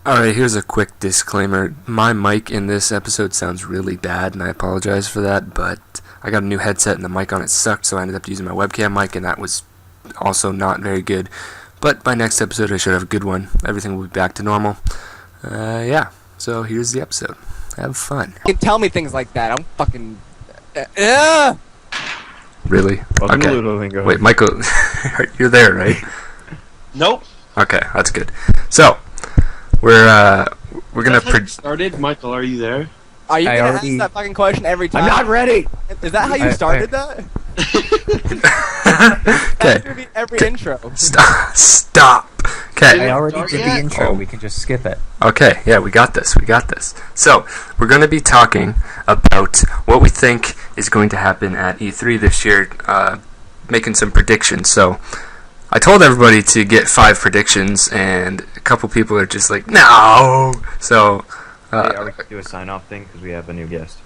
Alright, here's a quick disclaimer. My mic in this episode sounds really bad, and I apologize for that, but I got a new headset and the mic on it sucked, so I ended up using my webcam mic, and that was also not very good. But by next episode, I should have a good one. Everything will be back to normal. Yeah, so here's the episode. Have fun. You can tell me things like that. I'm fucking... Really? Welcome Okay. to LudoLingo. Wait, Michael, you're there, right? Nope. Okay, that's good. So, we're gonna... started. Michael, are you there? Are you I gonna already- ask that fucking question every time? I'm not ready! Is that how you started that? Okay. Every intro. Stop. Okay. I already Start did yet? the intro. Oh. We can just skip it. Okay, yeah, we got this. So, we're going to be talking about what we think is going to happen at E3 this year, making some predictions. So, I told everybody to get 5 predictions, and a couple people are just like, no! So, Are we going to do a sign-off thing because we have a new guest?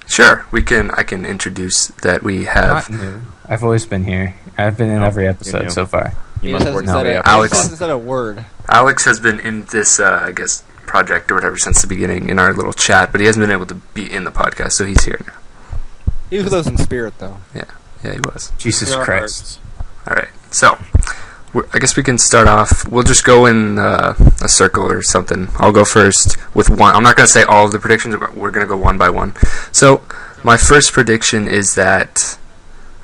sure, I can introduce that we have... Not new. I've always been here. I've been in every episode new. so far. He You just must work hasn't said now. it. Alex. He just hasn't said a word. Alex has been in this, I guess, project or whatever since the beginning in our little chat, but he hasn't been able to be in the podcast, so he's here now. He was with us in spirit, though. Yeah, he was. Jesus Our Christ. Alright, so, I guess we can start off. We'll just go in a circle or something. I'll go first with one. I'm not going to say all of the predictions, we're going to go one by one. So, my first prediction is that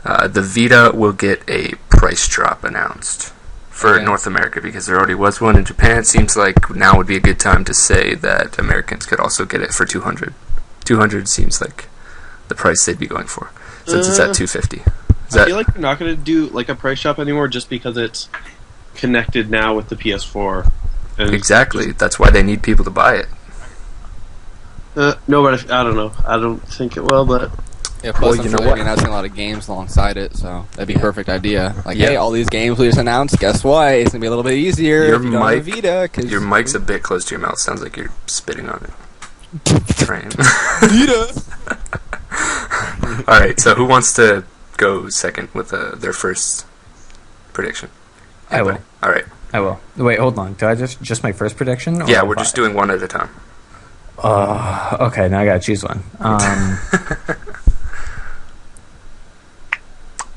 the Vita will get a price drop announced for Okay. North America, because there already was one in Japan. It seems like now would be a good time to say that Americans could also get it for $200. $200 seems like the price they'd be going for, since it's at $250. I feel like they're not going to do like a price shop anymore just because it's connected now with the PS4. And Exactly. That's why they need people to buy it. No, but I don't know. I don't think it will, but Yeah, Well, plus you I'm know sure what? they're announcing a lot of games alongside it, so that'd be a perfect idea. Like, Yeah. hey, all these games we just announced, guess what? It's gonna be a little bit easier Your if you don't have a mic- Vita, cause Your mic's a bit close to your mouth. Sounds like you're spitting on it. Train. Vita. Alright, so who wants to go second with their first prediction? I will. Alright. I will. Wait, hold on. Do I just my first prediction? Or Yeah, we're 5? just doing one at a time. Okay, now I gotta choose one.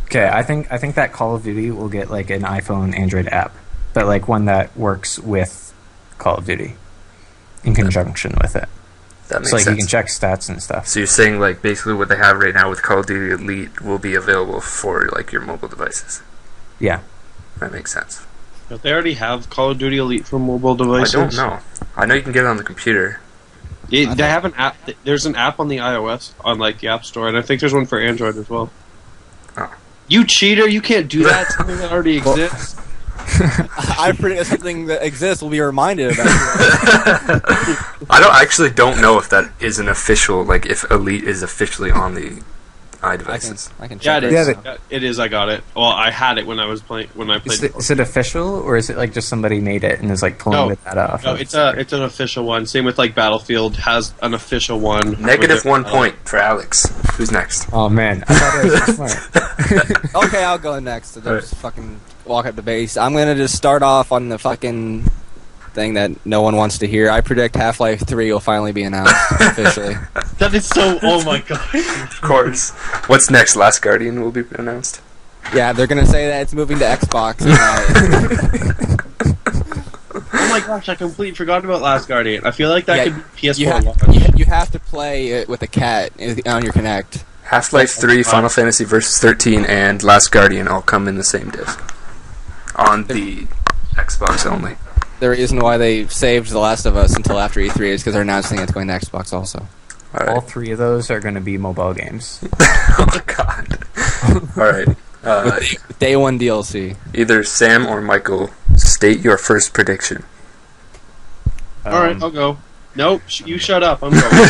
Okay, I think that Call of Duty will get like an iPhone Android app, but like one that works with Call of Duty in conjunction with it. That makes So like sense. you can check stats and stuff. So you're saying like basically what they have right now with Call of Duty Elite will be available for like your mobile devices. Yeah. That makes sense. but they already have Call of Duty Elite for mobile devices. I don't know. I know you can get it on the computer. They have an app. There's an app on the iOS on like the App Store, and I think there's one for Android as well. Oh. You cheater! You can't do that. It's something that already exists. I predict something that exists will be reminded about. I don't know if that is an official, like if Elite is officially on the iDevices. I can Yeah, check it it. is. Yeah, It is. I got it. Well, I had it when I was playing. When I played. Is it official, or is it like just somebody made it and is like pulling that off? No, it's an official one. Same with like Battlefield has an official one. Negative with their- 1 point for Alex. Who's next? Oh man, I thought it was smart. Okay, I'll go next. So just fucking walk up the base. I'm gonna just start off on the fucking thing that no one wants to hear. I predict Half-Life 3 will finally be announced officially. That is so. Oh my god. Of course. What's next? Last Guardian will be announced. Yeah, they're gonna say that it's moving to Xbox. Oh my gosh! I completely forgot about Last Guardian. I feel like that Yeah, could be PS4 you, have, launch. you have to play it with a cat on your Kinect. Half-Life 3, Final Fantasy Versus 13, and Last Guardian all come in the same disc. On the Xbox only. The reason why they saved The Last of Us until after E3 is because they're announcing it's going to Xbox also. Alright. All 3 of those are going to be mobile games. Oh god. Alright. With day one DLC. Either Sam or Michael, state your first prediction. All right, I'll go. Nope, you shut up. I'm going. Okay.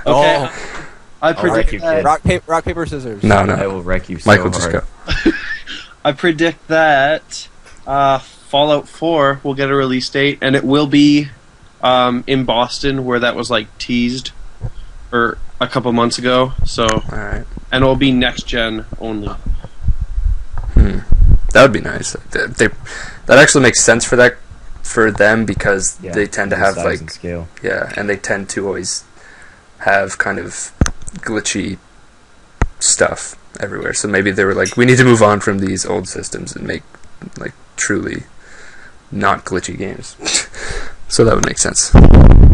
Oh. I wreck predict you, that. kid. Rock, paper, scissors. No, I no. will wreck you so Michael, just hard. go. I predict that Fallout 4 will get a release date, and it will be in Boston, where that was like teased, or a couple months ago. So, Alright. and it'll be next gen only. That would be nice. That actually makes sense for that for them because Yeah, they tend to the have size like and scale. and they tend to always have kind of glitchy stuff everywhere. So maybe they were like, we need to move on from these old systems and make like truly not glitchy games. So that would make sense.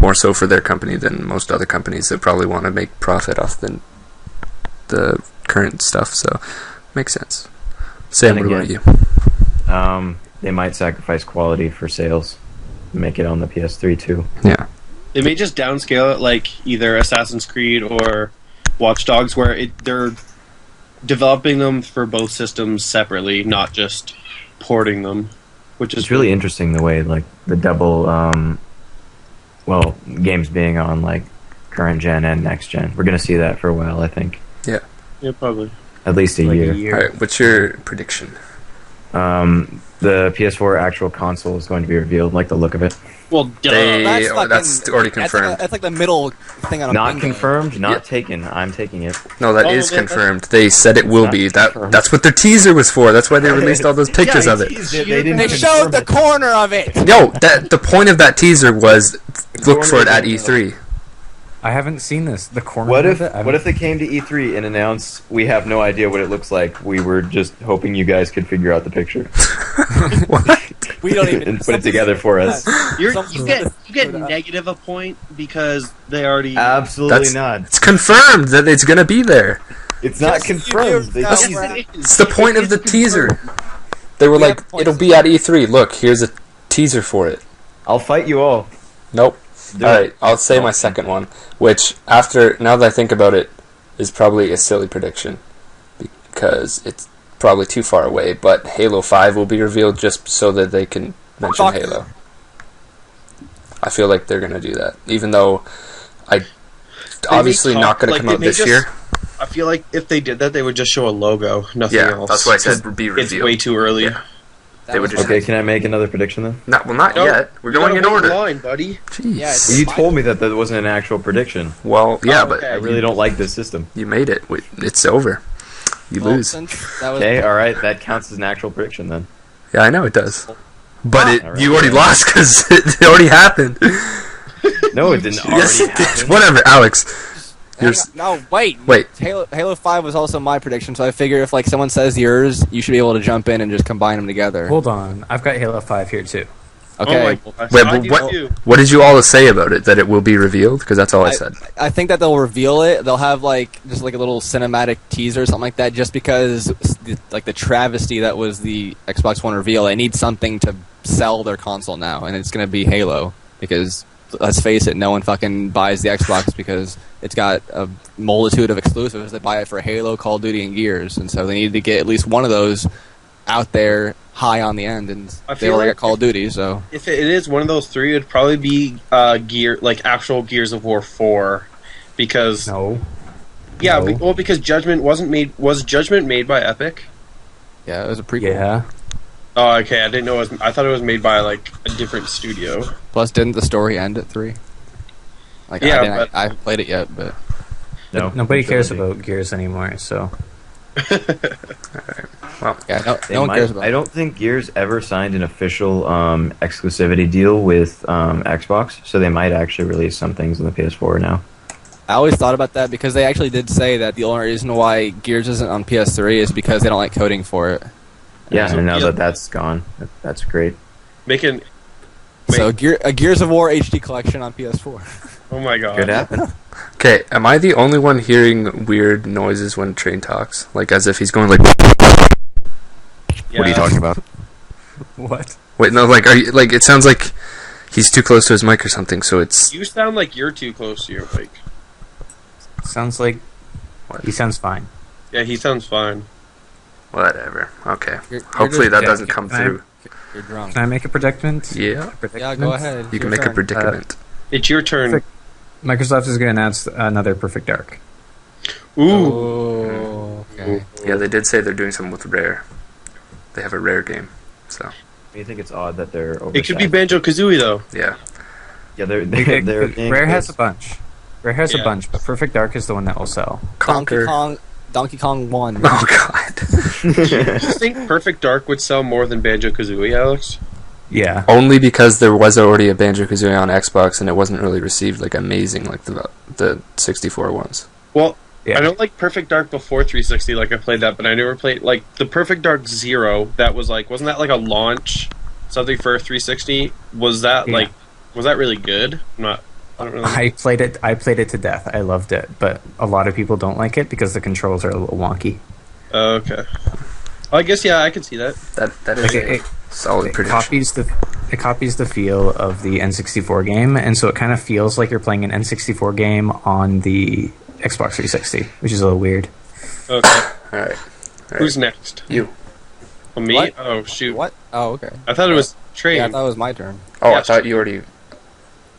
More so for their company than most other companies that probably want to make profit off the current stuff. So makes sense. Sam, And what again, about you? They might sacrifice quality for sales, make it on the PS3 too. Yeah. They may just downscale it like either Assassin's Creed or Watch Dogs, where they're developing them for both systems separately, not just porting them. Which is It's really interesting the way like the double, games being on like current gen and next gen. We're gonna see that for a while, I think. Yeah, probably. At least a Like year. a year. All right. What's your prediction? The PS4 actual console is going to be revealed, like the look of it. Well, That's already confirmed. That's like the middle thing on a Not bingo. confirmed, not Yeah. taken. I'm taking it. No, that Oh, is that's- confirmed. They said it will not be. confirmed. That's what their teaser was for. That's why they released all those pictures of it. They showed the corner of it. No, the point of that teaser was look for it at E3. I haven't seen this. The corner What of if it. they came to E3 and announced we have no idea what it looks like? We were just hoping you guys could figure out the picture What? We don't even and put it together for us. you Something- get negative a point because they already. Absolutely That's- not. It's confirmed that it's gonna be there. It's not Yes, you confirmed. do. They No, just- Brad. It's the point of the teaser. They were We like, have points. it'll be at E3. Look, here's a teaser for it. I'll fight you all. Nope. Do All it. right, I'll say my second one, which now that I think about it, is probably a silly prediction because it's probably too far away. But Halo 5 will be revealed just so that they can mention Fuck. Halo. I feel like they're gonna do that, even though obviously talk- not gonna like, come they out may this just- year. I feel like if they did that, they would just show a logo, nothing Yeah, else. that's why I said 'Cause be it's revealed. way too early. Yeah. They would just Okay, can I make another prediction then? not No, yet. We're you going in gotta hold the order. line, buddy. Jeez. Yeah, it's- You told me that wasn't an actual prediction. Well, yeah, Oh, but okay. I really don't like this system. you made it. It's over. You Well, lose. since that was Okay, all right, that counts as an actual prediction then. Yeah, I know it does. But Alright. you already lost because it already happened. No, it didn't already Yes, it did. happen. Whatever, Alex. Hang Yours- on. No, wait. Wait. Halo 5 was also my prediction, so I figure if like someone says yours, you should be able to jump in and just combine them together. Hold on. I've got Halo 5 here too. Okay. Oh my gosh. Wait, I but do what? too. What did you all say about it? That it will be revealed? Because that's all I said. I think that they'll reveal it. They'll have like just like a little cinematic teaser or something like that, just because the travesty that was the Xbox One reveal. They need something to sell their console now, and it's going to be Halo. Because let's face it, no one fucking buys the Xbox because it's got a multitude of exclusives. They buy it for Halo, Call of Duty, and Gears, and so they need to get at least one of those out there high on the end. And I they feel already like got Call of Duty, so If it is one of those three, it'd probably be actual Gears of War 4, because No. yeah, No. because Judgment was Judgment made by Epic? yeah, it was a prequel. Yeah. Oh, okay, I didn't know. I thought it was made by like a different studio. Plus, didn't the story end at 3? Like, Yeah, I haven't played it yet, but No, Nobody cares trilogy. about Gears anymore, so. yeah, no, They no one might- cares about I it. don't think Gears ever signed an official exclusivity deal with Xbox, so they might actually release some things on the PS4 now. I always thought about that because they actually did say that the only reason why Gears isn't on PS3 is because they don't like coding for it. Yeah, So- and now Yeah. that that's gone, that's great. Making Wait. So a Gears of War HD collection on PS4. oh my god, Could happen. Okay, am I the only one hearing weird noises when Train talks? Like as if he's going like. Yeah. What are you talking about? What? Wait, no, like are you like? It sounds like he's too close to his mic or something. So it's You sound like you're too close to your mic. Sounds like. What? He sounds fine. Yeah, he sounds fine. whatever. Okay, You're hopefully just- that yeah, doesn't come can I- through. You're drunk. Can I make a predicament? Yeah, Yeah, go ahead. you can make a predicament. It's your turn. Perfect. Microsoft is going to announce another Perfect Dark. Ooh, Oh, okay. Yeah, they did say they're doing something with Rare. They have a Rare game, so You think it's odd that they're it could be oversized? Banjo Kazooie though. yeah. Yeah, they're Rare has a bunch. Rare has Yeah. a bunch, but Perfect Dark is the one that will sell. Conquer. Donkey Kong 1. Oh god. Do you think Perfect Dark would sell more than Banjo Kazooie, Alex? Yeah. Only because there was already a Banjo-Kazooie on Xbox and it wasn't really received like amazing like the 64 ones. Well, Yeah. I don't like Perfect Dark before 360. Like I played that, but I never played like the Perfect Dark Zero. That was like, wasn't that like a launch something for 360? Was that Yeah. like, was that really good? I don't really. I played it to death. I loved it, but a lot of people don't like it because the controls are a little wonky. Okay. I guess yeah, I can see that. That is Like a solid it prediction. copies the feel of the N64 game, and so it kind of feels like you're playing an N64 game on the Xbox 360, which is a little weird. Okay. All right. Who's next? You. Oh, me? What? Oh shoot. What? Oh, okay. I thought it was Train. Yeah, I thought it was my turn. Oh, Yeah, I thought you already.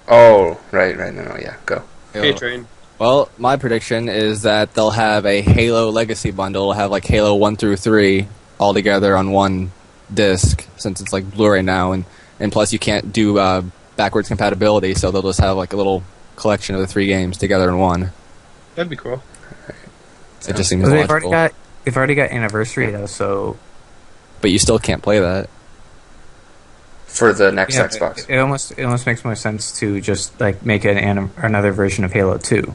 Oh, right. No, yeah, go. Okay, Train. Well, my prediction is that they'll have a Halo Legacy bundle. It'll have like Halo 1 through 3 all together on one disc, since it's like Blu-ray now, and plus you can't do backwards compatibility, so they'll just have like a little collection of the 3 games together in one. That'd be cool. It just seems They've logical. already got Anniversary though, so But you still can't play that. For the next yeah, Xbox. it almost makes more sense to just like make another version of Halo 2.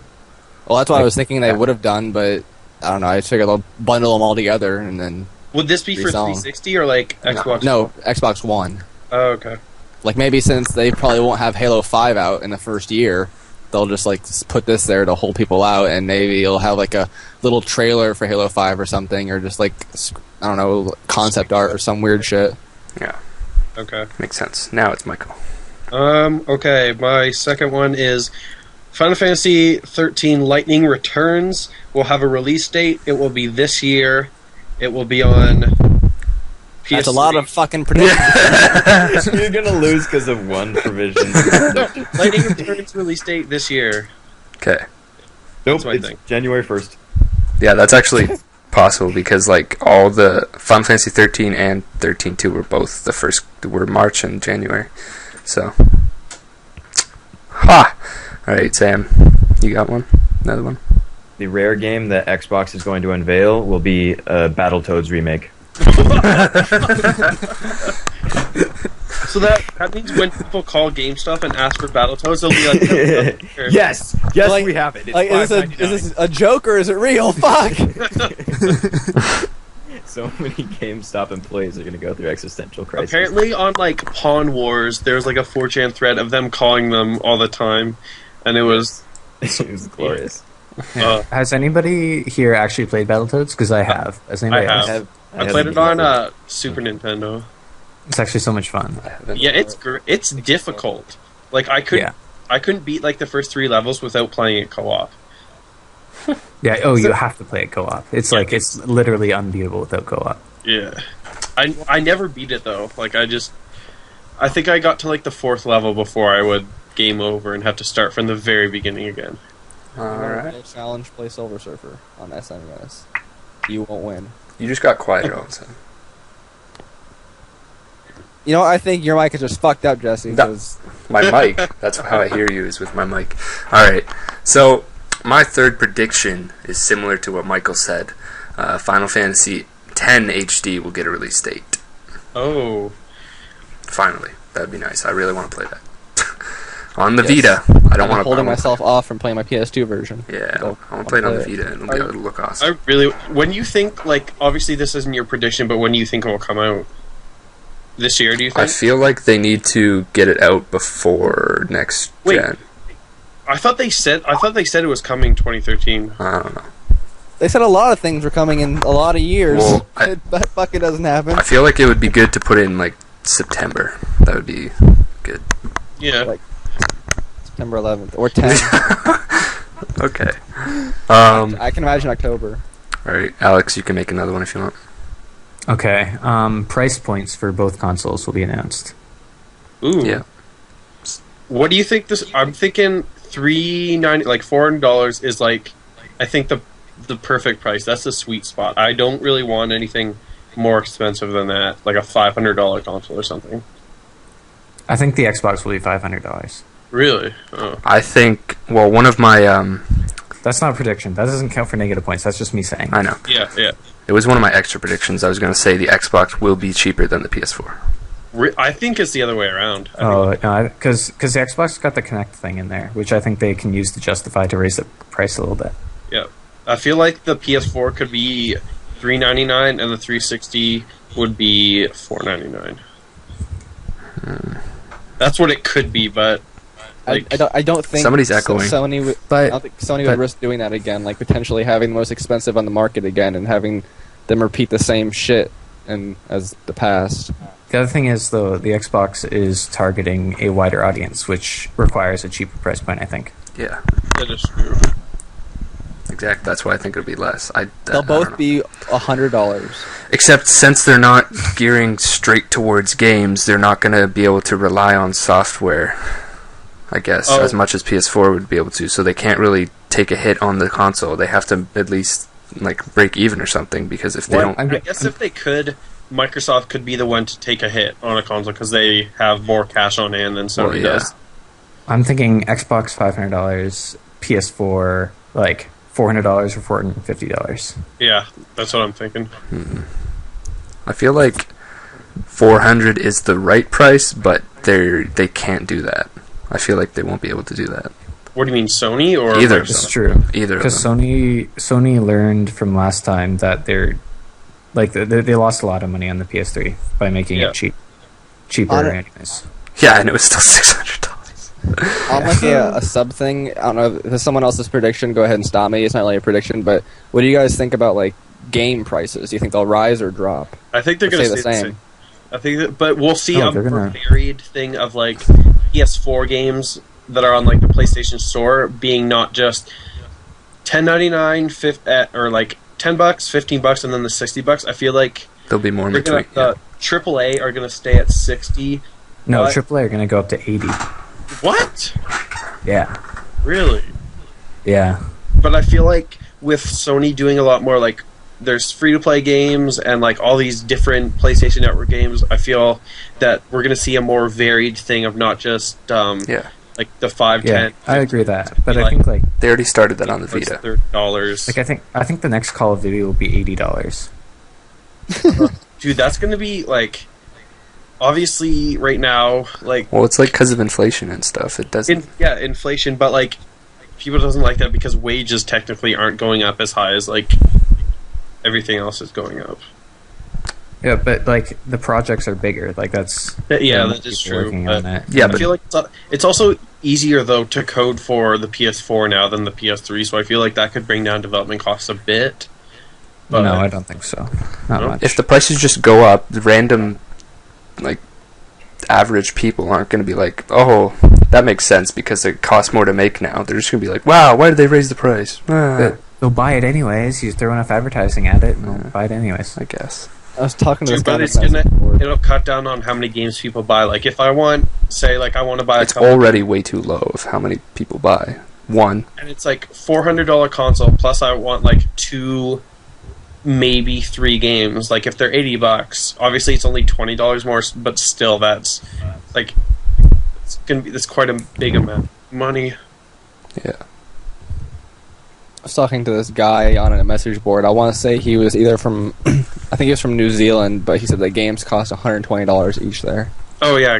Well, that's what I Like, was thinking they yeah. would have done, but I don't know. I figured they'll bundle them all together and then Would this be for Resell 'em. 360 or like Xbox? no Xbox One. Oh, okay. Like maybe since they probably won't have Halo 5 out in the first year, they'll just like put this there to hold people out, and maybe you'll have like a little trailer for Halo 5 or something, or just like I don't know, concept art or some weird shit. Yeah, Okay. makes sense. Now it's Michael. Okay, my second one is Final Fantasy 13 Lightning Returns will have a release date. It will be this year. It will be on PS3. That's a lot of fucking predictions. You're gonna lose because of one provision. Lightning Returns release date this year. Okay. Nope, my it's thing. January 1st. Yeah, that's actually possible because like all the Final Fantasy 13 and 13-2 were both were March and January. So, ha! All right, Sam, you got one? Another one? The rare game that Xbox is going to unveil will be a Battletoads remake. So that means when people call GameStop and ask for Battletoads, they'll be like, Yes, Like- we have it. It's Like, is this a joke or is it real? Fuck! So many GameStop employees are going to go through existential crisis. Apparently on like Pawn Wars, there's like a 4chan thread of them calling them all the time, and it was It was glorious. Has anybody here actually played Battletoads? Because I have. Has anybody I else? I played it on Super Nintendo. It's actually so much fun. I haven't. Yeah, it's difficult. Like I couldn't beat like the first 3 levels without playing it co-op. Yeah. Oh, you have to play it co-op. It's like it's literally unbeatable without co-op. Yeah, I never beat it though. Like I think I got to like the 4th level before I would game over and have to start from the very beginning again. All right. Challenge, play Silver Surfer on SNES. You won't win. You just got quiet all of a sudden. You know, I think your mic is just fucked up, Jesse. No. 'Cause My mic. That's how I hear you, is with my mic. All right. So my third prediction is similar to what Michael said. Final Fantasy X HD will get a release date. Oh, Finally, that'd be nice. I really want to play that on the Yes. Vita. I don't I'm want to. holding myself off from playing my PS2 version. Yeah, So, I want to play it on the play Vita, and it'll look awesome. I really. When you think like obviously this isn't your prediction, but when do you think it will come out? This year, do you I think? feel like they need to get it out before next Wait. gen. I thought they said it was coming 2013. I don't know. They said a lot of things were coming in a lot of years. Well, That fucking doesn't happen. I feel like it would be good to put it in like September. That would be good. Yeah. Like- September 11th or 10th. Okay. I can imagine October. All right, Alex, you can make another one if you want. Okay. Price points for both consoles will be announced. Ooh. Yeah. What do you think this? I'm thinking $3.90, like $400 is like, I think the perfect price. That's the sweet spot. I don't really want anything more expensive than that, like a $500 console or something. I think the Xbox will be $500. Really? Oh. I think. Well, one of my That's not a prediction. That doesn't count for negative points. That's just me saying. I know Yeah, yeah. it was one of my extra predictions. I was going to say the Xbox will be cheaper than the PS4. I think it's the other way around. Because the Xbox got the Kinect thing in there, which I think they can use to justify to raise the price a little bit. Yeah, I feel like the PS4 could be $399 and the 360 would be $499. That's what it could be, but like, I don't think Somebody's echoing. Sony would. I don't think Sony would risk doing that again. Like potentially having the most expensive on the market again and having them repeat the same shit as the past. The other thing is, though, the Xbox is targeting a wider audience, which requires a cheaper price point, I think. Yeah, that is true. exactly. That's why I think it'll be less. They'll both be $100. Except since they're not gearing straight towards games, they're not going to be able to rely on software, I guess, as much as PS4 would be able to. So they can't really take a hit on the console. They have to at least like break even or something, because if they don't... I guess if they could, Microsoft could be the one to take a hit on a console because they have more cash on hand than Sony does. I'm thinking Xbox $500, PS4 like $400 or $450. Yeah, that's what I'm thinking. I feel like $400 is the right price, but they can't do that. I feel like they won't be able to do that. What do you mean, Sony or Either. Microsoft? It's true. Either of Because them. Sony learned from last time that they lost a lot of money on the PS3 by making it cheaper anyways. Yeah, and it was still $600. On like a sub thing, I don't know if it's someone else's prediction. Go ahead and stop me. It's not really a prediction, but what do you guys think about like game prices? Do you think they'll rise or drop? I think they're Or going to stay stay the the same? same. I think, but we'll see Oh, a they're gonna- varied thing of like PS4 games that are on like the PlayStation Store being not just $10.99 or like $10, $15, and then the $60. I feel like There'll be more in they're between. gonna, AAA are going to stay at 60. No, What? AAA are going to go up to 80. What? Yeah. Really? Yeah. But I feel like with Sony doing a lot more, like there's free-to-play games and like all these different PlayStation Network games, I feel that we're going to see a more varied thing of not just like the 5, Yeah, 10. I agree with that. But I like- think They already started that on the Vita. $30. like I think the next Call of Duty will be $80. Dude, that's going to be like obviously right now like Well, it's like because of inflation and stuff. It doesn't... inflation, but like people doesn't like that because wages technically aren't going up as high as like everything else is going up. Yeah, but like the projects are bigger. Like that's Yeah, more that is people true. working But on that. Yeah, I but feel like it's also easier though to code for the PS4 now than the PS3, so I feel like that could bring down development costs a bit. But No, I don't think so. Not No? much. if the prices just go up, the random, like, average people aren't going to be like, oh, that makes sense because it costs more to make now. They're just going to be like, wow, why did they raise the price? They'll buy it anyways. You throw enough advertising at it, and they'll buy it anyways. I guess. I was talking to this guy. but on it's the message board. it'll cut down on how many games people buy. Like if I want, say, like I want to buy It's already way too low of how many people buy. One. and it's like $400 console plus I want like 2, maybe 3 games. Like if they're $80, obviously it's only $20 more, but still that's like that's quite a big amount of money. Yeah. I was talking to this guy on a message board. I want to say he was either from, I think he was from New Zealand, but he said that games cost $120 each there. Oh yeah,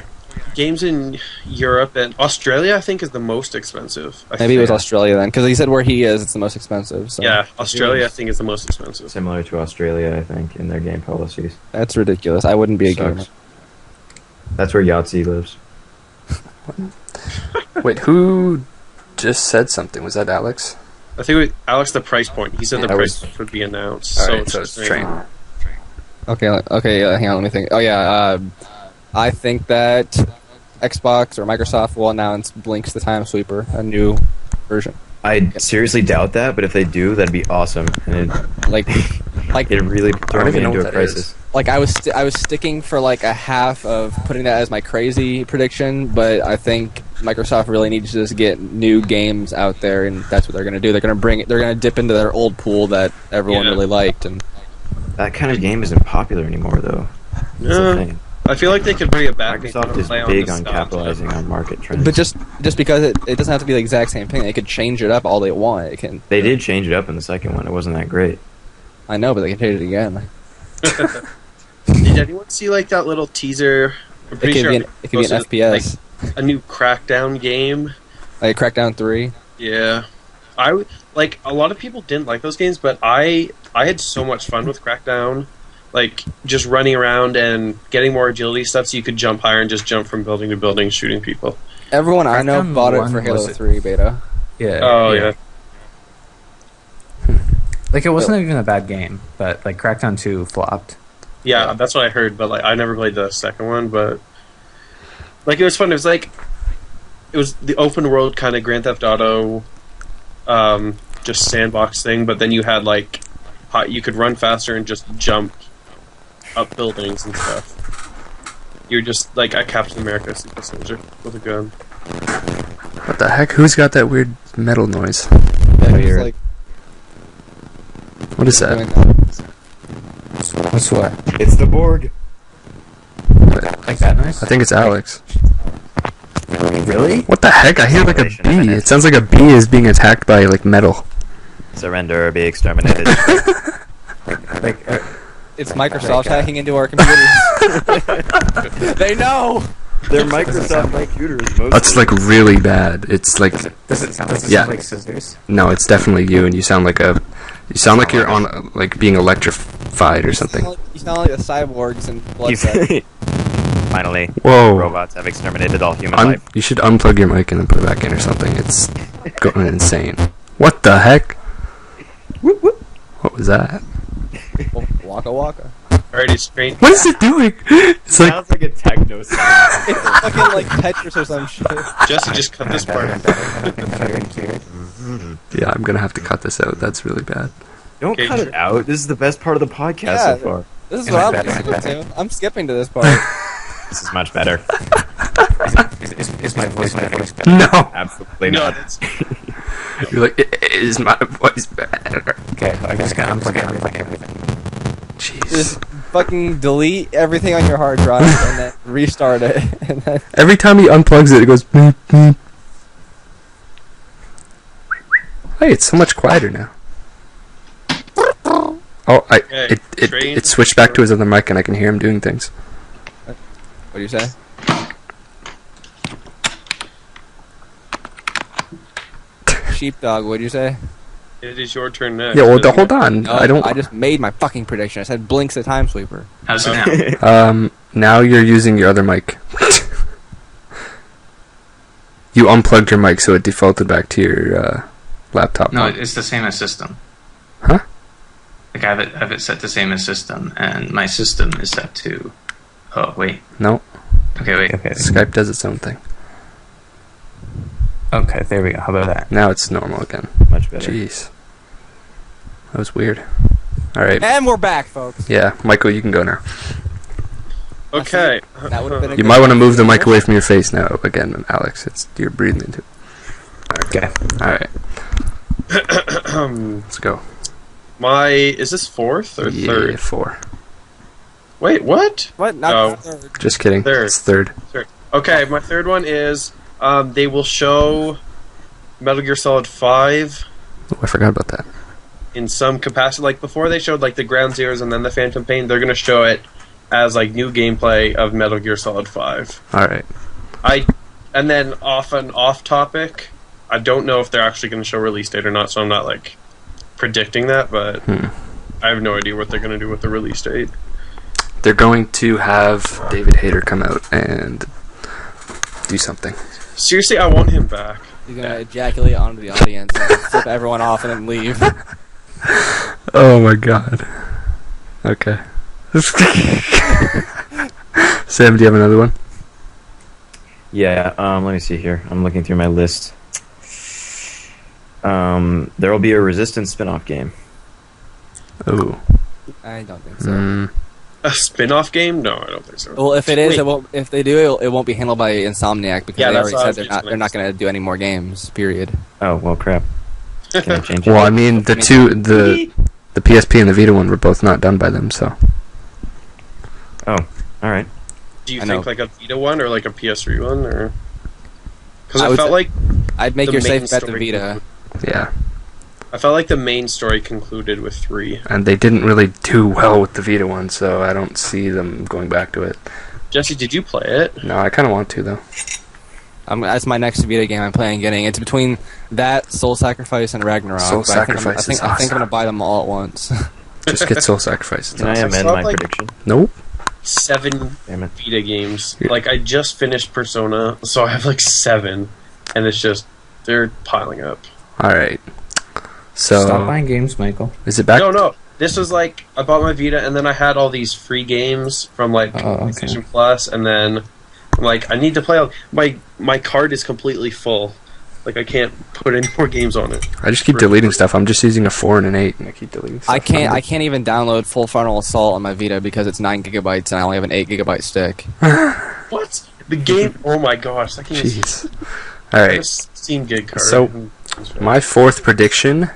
games in Europe and Australia I think is the most expensive. Maybe it was think. Australia then, because he said where he is, it's the most expensive. So Yeah, Australia I think is the most expensive. Similar to Australia, I think, in their game policies. that's ridiculous. I wouldn't be a gamer. Sucks. That's where Yahtzee lives. Wait, who just said something? Was that Alex? I think Alex the price point. He said the That price was- would be announced. Alright, so it's just train. Okay, hang on, let me think. Oh yeah, I think that Xbox or Microsoft will announce Blink's the Time Sweeper, a new version. I seriously doubt that, but if they do, that'd be awesome. And Like, it really throw don't me even know into what a that is. crisis. like I was sticking for like a half of putting that as my crazy prediction, but I think Microsoft really needs to just get new games out there, and that's what they're going to do. They're going to dip into their old pool that everyone Yeah. really liked, and That kind of game isn't popular anymore, though. That's the Yeah. thing. I feel like they could bring it back. and Microsoft is play big on nostalgia. capitalizing on market trends. but just because it doesn't have to be the exact same thing. They could change it up all they want. It can. They did change it up in the second one. It wasn't that great. I know, but they can change it again. Did anyone see like that little teaser I'm It pretty could sure be an FPS. like, a new Crackdown game. Like Crackdown 3. Yeah, like a lot of people didn't like those games, but I had so much fun with Crackdown. Like just running around and getting more agility stuff, so you could jump higher and just jump from building to building, shooting people. Everyone I know Crackdown bought it 1 for Halo was it- 3 beta. Yeah. Oh yeah. Like it wasn't even a bad game, but like Crackdown 2 flopped. Yeah, that's what I heard, but like I never played the second one, but like it was fun. It was the open world kind of Grand Theft Auto, just sandbox thing. But then you had like you could run faster and just jump up buildings and stuff. You're just like a Captain America super soldier with a gun. What the heck? Who's got that weird metal noise? Yeah, Weird. like What is that? doing that. What's what? It's the Borg. Like that noise? I think it's Alex. Really? What the heck? I hear like a Celebration bee. minutes. It sounds like a bee is being attacked by like metal. Surrender or be exterminated. Like It's Microsoft hacking into our computers. They know! They're Microsoft computers. Mostly. That's like really bad. It's like does it sound Yeah. like scissors? no, it's definitely you, and you sound like you're on like being electrified or something. You sound like the cyborgs in Blood Set. Finally, Whoa! robots have exterminated all human life. You should unplug your mic and then put it back in or something. It's going insane. What the heck? What was that? Waka waka. Alrighty, strange. What is it doing? It's like Sounds like a techno sound. It's fucking like Tetris or some shit. Jesse just cut this part. yeah, I'm gonna have to cut this out. That's really bad. Don't Okay. cut it out. This is the best part of the podcast Yeah. so far. This is Am what I I'm better? listening to. I'm skipping to this part. This is much better. Is my voice better? No, Absolutely No, not. that's you're like, is my voice better? Okay, I just gotta unplug everything. Jeez. Just fucking delete everything on your hard drive and then restart it. And then Every time he unplugs it, it goes. Beep, beep. Hey, it's so much quieter now. Oh, Okay, train. it switched back to his other mic, and I can hear him doing things. what do you say? Sheepdog, what'd you say? It is your turn next. Yeah, well, isn't hold it? on. No, I don't. I just made my fucking prediction. I said Blink's the time sweeper. How's it now? Now you're using your other mic. You unplugged your mic, so it defaulted back to your laptop. No, mic. it's the same as system. Huh? Like I have it set the same as system, and my system is set to. Oh wait. No, Okay, wait. Okay. Skype does its own thing. Okay, there we go. How about that? Now it's normal again. Much better. Jeez, that was weird. All right. And we're back, folks. Yeah, Michael, you can go now. Okay. That would have been a You good might want to move the mic transition. away from your face now. Again, Alex, you're breathing into it. Okay. All right, let's go. Is this fourth or Yeah, third? 4. Wait, what? What? Not Oh. third. Just kidding. Third. It's third. Okay, my third one is they will show Metal Gear Solid 5 Oh, I forgot about that. in some capacity. Like before they showed like the Ground Zeroes and then the Phantom Pain, they're gonna show it as like new gameplay of Metal Gear Solid 5. All right. And then off topic, I don't know if they're actually gonna show release date or not, so I'm not like predicting that, but I have no idea what they're gonna do with the release date. They're going to have David Hayter come out and do something. Seriously, I want him back. He's gonna ejaculate onto the audience and flip everyone off and then leave. Oh my god. Okay. Sam, do you have another one? Yeah, let me see here. I'm looking through my list. There will be a Resistance spin-off game. Oh. I don't think so. Mm, A spin-off game? No, I don't think so. Well, if it is, Wait. it won't. If they do, it won't be handled by Insomniac because Yeah, they that's already what I said was they're just not. They're not going to do any more games. Period. Oh, well, crap. Can I change it? well, I mean, the PSP and the Vita one were both not done by them, so. Oh, alright. Do you I think know. like a Vita one or like a PS3 one, or because I I would felt say- like I'd make the your main safe bet the story Vita. Yeah. I felt like the main story concluded with 3. And they didn't really do well with the Vita one, so I don't see them going back to it. Jesse, did you play it? No, I kind of want to though. That's my next Vita game I'm planning on getting. It's between that, Soul Sacrifice, and Ragnarok. Soul but I think Sacrifice is I think I'm awesome. gonna buy them all at once. Just get Soul Sacrifice. Can I It's awesome. amend saw, my like- prediction? Nope. 7 Damn it. Vita games. Yeah. Like, I just finished Persona, so I have like 7, and it's just they're piling up. All right. So Stop buying games, Michael. is it back? No. This was like I bought my Vita, and then I had all these free games from like Oh, okay. PlayStation Plus, and then I'm like, I need to play. My card is completely full. Like, I can't put any more games on it. I just keep deleting stuff. I'm just using a 4 and an 8, and I keep deleting stuff. I can't even download Full Frontal Assault on my Vita because it's 9 gigabytes and I only have an 8 gigabyte stick. What? The game? Oh my gosh, that game is Jeez. All a right. 16 gig card. So, my fourth prediction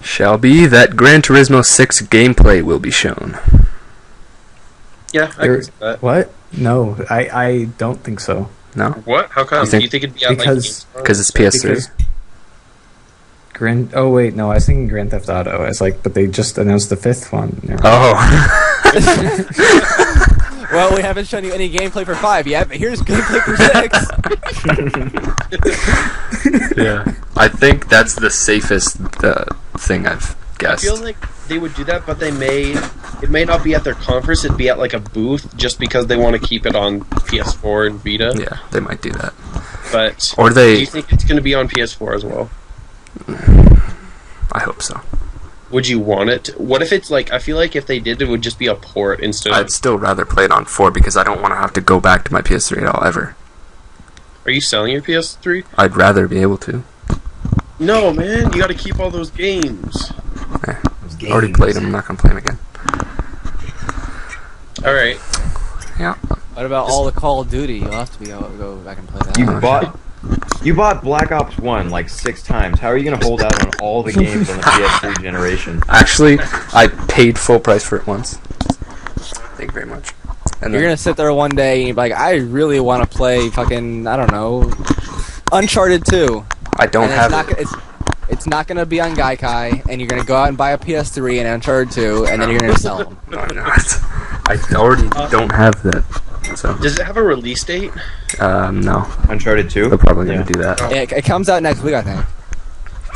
shall be that Gran Turismo 6 gameplay will be shown. yeah, I can see that. What? No, I don't think so. No, What? How come? You think- Do you think it'd be on because- like because it's PS3. Because Oh wait, no, I was thinking Grand Theft Auto. I was like, but they just announced the 5th one. Never mind. Oh. Well, we haven't shown you any gameplay for 5 yet, but here's gameplay for 6. Yeah. I think that's the safest thing I've I guessed. feel like they would do that, but it may not be at their conference. It'd be at like a booth, just because they want to keep it on PS4 and Vita. Yeah, they might do that. But Or do you they. think it's going to be on PS4 as well? I hope so. Would you want it? What if it's like? I feel like if they did, it would just be a port instead. I'd still rather play it on 4 because I don't want to have to go back to my PS3 at all ever. Are you selling your PS3? I'd rather be able to. No, man. You got to keep all those games. Already played them. I'm not gonna play them again. All right. Yeah. What about all the Call of Duty? You'll have to go back and play that. You bought Black Ops 1 like 6 times. How are you going to hold out on all the games on the PS3 generation? Actually, I paid full price for it once. Thank you very much. And You're then, gonna sit there one day and you're like, I really want to play fucking, I don't know, Uncharted 2. I don't And have it. it's not gonna be on Gaikai, and you're gonna go out and buy a PS3 and Uncharted 2, and then you're gonna sell them. No, I'm not. I already don't have that. So, Does it have a release date? no. Uncharted 2? They're probably gonna do that. It comes out next week, I think.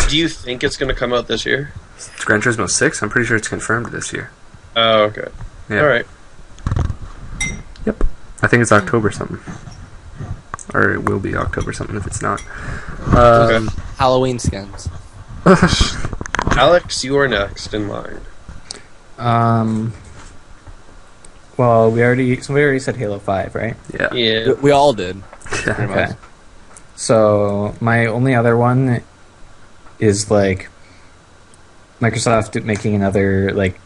Do you think it's going to come out this year? It's Gran Turismo 6. I'm pretty sure it's confirmed this year. Oh, okay. Yeah. All right. Yep. I think it's October something. Or it will be October something if it's not. Okay. Halloween skins. Alex, you are next in line. Well, we already said Halo 5, right? Yeah. Yeah. We all did. Yeah. Pretty Okay. much. So my only other one is like Microsoft making another like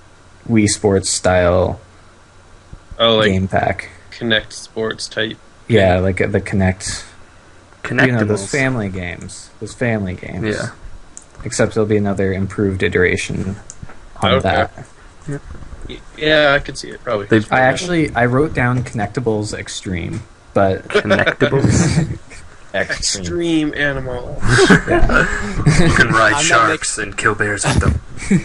Wii Sports style Oh, like game pack. Connect Sports type. Yeah, like the Connect. Connectables. You know, those family games. Those family games. Yeah. Except there'll be another improved iteration on Okay. that. Yeah, I could see it probably. They've I wrote down Connectables Extreme, but Connectables. Extreme animal. You can ride I'm not sharks and kill bears with them.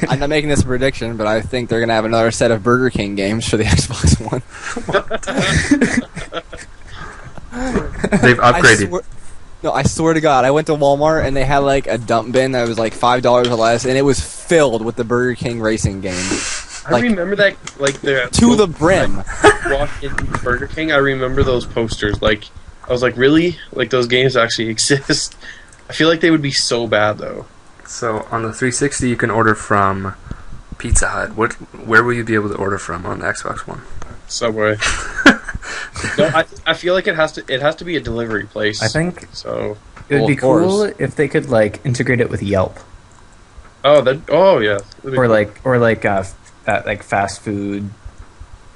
I'm not making this a prediction, but I think they're gonna have another set of Burger King games for the Xbox One. They've upgraded. I swear to God, I went to Walmart and they had like a dump bin that was like $5 or less, and it was filled with the Burger King racing game. I Like, remember that, like the to the brim. walk in Burger King. I remember those posters. Like, I was like, really? Like those games actually exist? I feel like they would be so bad though. So on the 360, you can order from Pizza Hut. Where will you be able to order from on the Xbox One? Subway. No, I feel like it has to be a delivery place. I think so. it would Well, be of course. cool if they could like integrate it with Yelp Yeah. or like fast food,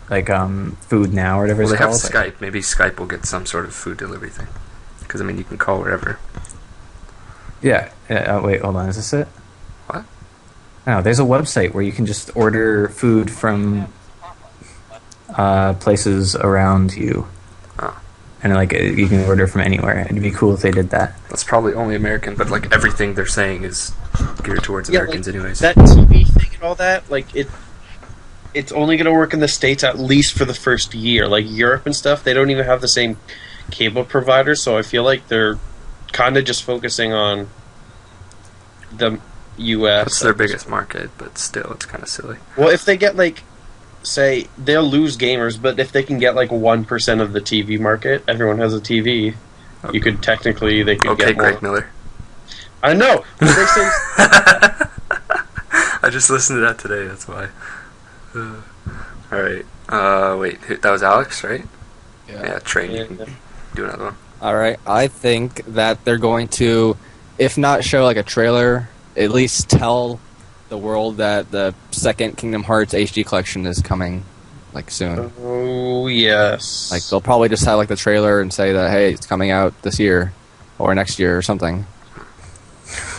like Food Now or whatever Well, it's they have called. Skype. Maybe Skype will get some sort of food delivery thing. Because I mean, you can call wherever. Yeah. Wait, hold on. Is this it? What? No, there's a website where you can just order food from places around you. Oh. And like you can order from anywhere. It'd be cool if they did that. That's probably only American, but like everything they're saying is geared towards Yeah, Americans, anyways. That TV thing and all that, like it it's only going to work in the States at least for the first year. Like Europe and stuff, they don't even have the same cable provider, so I feel like they're kind of just focusing on the U.S. That's their biggest market, but still, it's kind of silly. Well, if they get like, say, they'll lose gamers, but if they can get like 1% of the TV market, everyone has a TV. You could technically, they could Okay, get more. Greg Miller. I know. But they say I just listened to that today, that's why. Alright. Wait, that was Alex, right? Yeah, Train, you can do another one. Alright, I think that they're going to, if not show like a trailer, at least tell the world that the second Kingdom Hearts HD collection is coming, like, soon. Oh, yes. Like, they'll probably just have like the trailer and say that, hey, it's coming out this year, or next year, or something.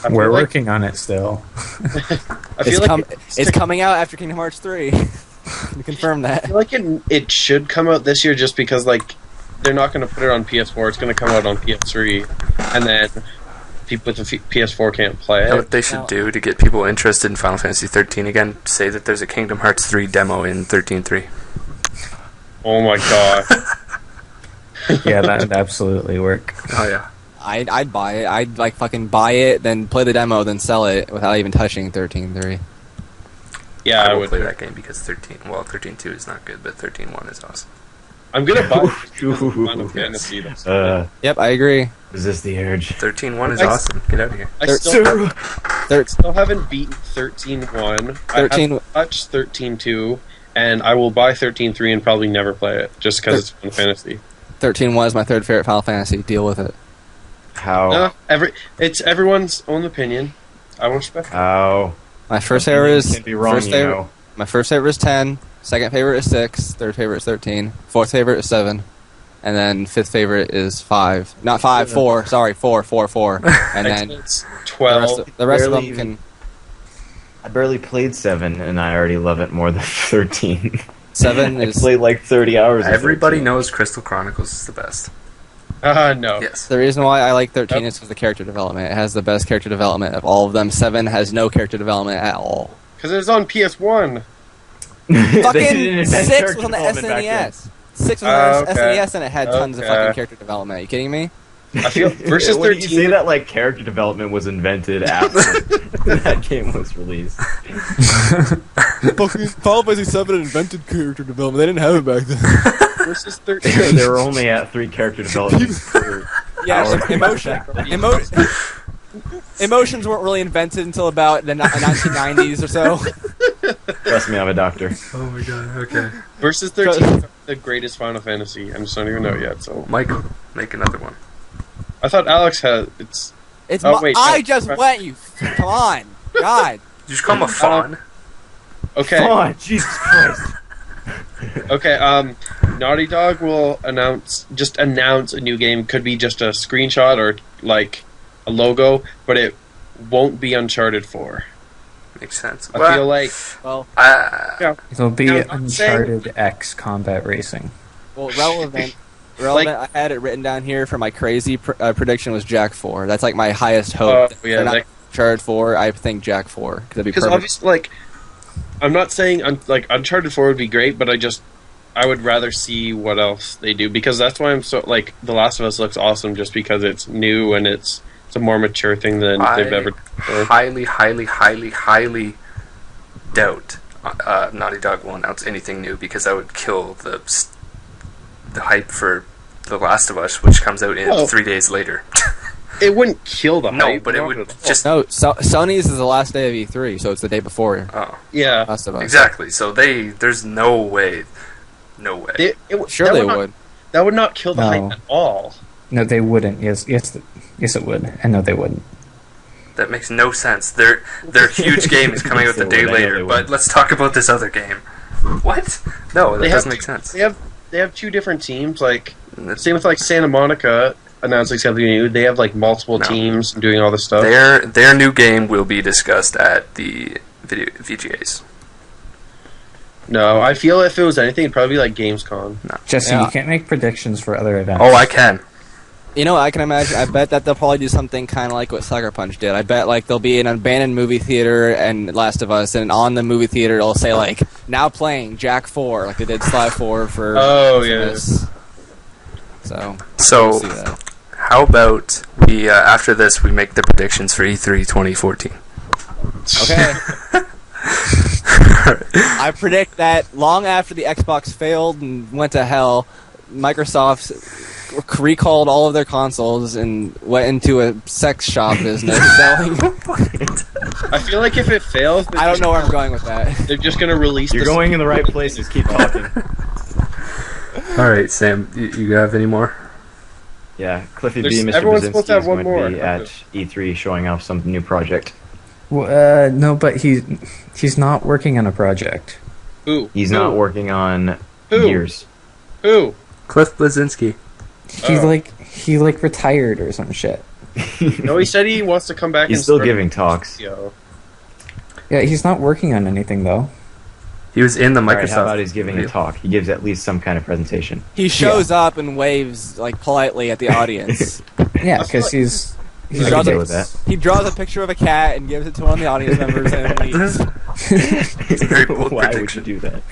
I feel We're like- working on it still. I feel like It's coming out after Kingdom Hearts 3. Can confirm I that. feel like it should come out this year just because, like, they're not going to put it on PS4. It's going to come out on PS3, and then people with the PS4 can't play You know it. what they should do to get people interested in Final Fantasy 13 again? Say that there's a Kingdom Hearts 3 demo in 13.3. Oh my god. Yeah, that would absolutely work. Oh, yeah. I'd buy it. I'd like fucking buy it, then play the demo, then sell it without even touching 13.3. Yeah, I will would. play that game because 13.2 is not good, but 13.1 is awesome. I'm going to buy it because Ooh, of Final Fantasy. Yep, I agree. Resist the urge. 13.1 is I- awesome. Get out of here. I Thir- still haven't beaten 13.1. I 13 haven't touched 13.2, and I will buy 13.3 and probably never play it just because it's Final Fantasy. 13 was my third favorite Final Fantasy. Deal with it. How? It's everyone's own opinion. I will respect. How? My first favorite is Can't be wrong, first you favorite. know. My first favorite is 10. Second favorite is 6. Third favorite is 13. Fourth favorite is 7. And then fifth favorite is 5. Not 5, 4. Sorry, 4. And then It's the 12. rest of them Barely can. I barely played 7, and I already love it more than 13. 7 I is. played like 30 hours. of Everybody 13. knows Crystal Chronicles is the best. No. Yes. The reason why I like 13 is because the character development. It has the best character development of all of them. 7 has no character development at all. Because it was on PS1. They didn't Fucking invent 6 character was on the development back then. SNES. 6 was on the Okay. SNES and it had tons of Okay. fucking character development. Are you kidding me? I feel versus When you say 13. that, like, character development was invented after that game was released. Fucking Final Fantasy 7 invented character development. They didn't have it back then. Versus 13. They were only at 3 character developments per Yeah, hour. emotions weren't really invented until about the 1990s or so. Trust me, I'm a doctor. Oh my god, okay. Versus 13 the greatest Final Fantasy. I'm just not even know yet. So Mike, make another one. I thought Alex had it's. It's Oh, wait, I no. just went. You come on, God. Did you just call him a fawn? Okay. Oh, Jesus Christ. Okay, Naughty Dog will announce a new game. Could be just a screenshot or like a logo, but it won't be Uncharted 4. Makes sense. I feel like Well, It'll be Now, I'm saying- Uncharted X Combat Racing. relevant. I had it written down here for my crazy prediction was Jack 4. That's like my highest hope. yeah, They're not that- Uncharted 4. I think Jack 4 because that'd be because perfect. obviously, like, I'm not saying like Uncharted 4 would be great, but I would rather see what else they do because that's why I'm so like The Last of Us looks awesome just because it's new and it's a more mature thing than they've ever done before. highly doubt Naughty Dog will announce anything new because that would kill the hype for The Last of Us, which comes out in Well, 3 days later. It wouldn't kill the No, hype, but it not would at all. just No, Sony's is the last day of E3, so it's the day before oh, yeah. Last of Us. exactly. So there's no way. Surely that it would. That would not kill the No. hype at all. No, they wouldn't. Yes, it would. And no, they wouldn't. That makes no sense. Their huge game is coming out the They day would, I know later, they but would. let's talk about this other game. What? No, that They doesn't have make sense. They have two different teams. Like That's- same with like Santa Monica announcing something new. They have like multiple No. teams doing all this stuff. Their new game will be discussed at the VGAs. No, I feel if it was anything, it'd probably be like Gamescom. Jesse, Yeah. you can't make predictions for other events. Oh, I can. You know, I can imagine. I bet that they'll probably do something kind of like what Sucker Punch did. I bet like there'll be an abandoned movie theater and Last of Us, and on the movie theater it'll say like now playing Jack 4, like they did Sly 4 for. Oh, yeah. this. So. So, we'll see that. how about we after this we make the predictions for E3 2014? Okay. I predict that long after the Xbox failed and went to hell, Microsoft recalled all of their consoles and went into a sex shop business selling. I feel like if it fails, I don't know where I'm going with that. they're just going to release You're going in the right places. Keep talking. All right, Sam, you have any more? Yeah, Cliffy There's- B. Mr. everyone's supposed to Brzezinski have is one going more. to be at E3 showing off some new project. Well, no, but he's not working on a project. Who? He's Who? not working on Who? Gears. Who? Cliff Blazinski. He retired or some shit. No, he said he wants to come back. He's and still start giving talks. Yo. Yeah, he's not working on anything though. He was in the All Microsoft. right, how about he's giving a video. talk? He gives at least some kind of presentation. He shows up and waves like politely at the audience. Yeah, I feel because like- he's I can draws deal a- with that. He draws a picture of a cat and gives it to one of the audience members and leaves. It's a very bold Why would you prediction. do that?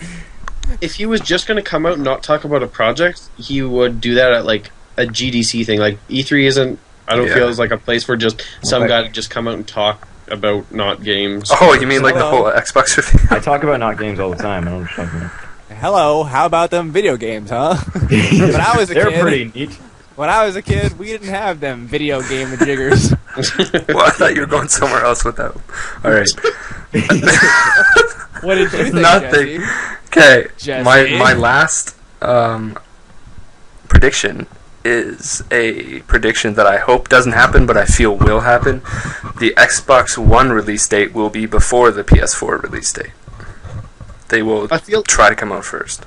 If he was just going to come out and not talk about a project, he would do that at like a GDC thing. Like E3 isn't. I don't Yeah. feel it's like a place for just some Right. guy to just come out and talk about not games. Oh, you mean like the Hello. whole Xbox review? I talk about not games all the time. I don't know what you're talking about. Hello, how about them video games, huh? When I was a They're kid, pretty neat. when I was a kid, we didn't have them video game jiggers. Well, I thought you were going somewhere else with that. All right. What did you think, Nothing. Jesse? Okay. Jesse. My last prediction is a prediction that I hope doesn't happen, but I feel will happen. The Xbox One release date will be before the PS4 release date. They will I feel try to come out first.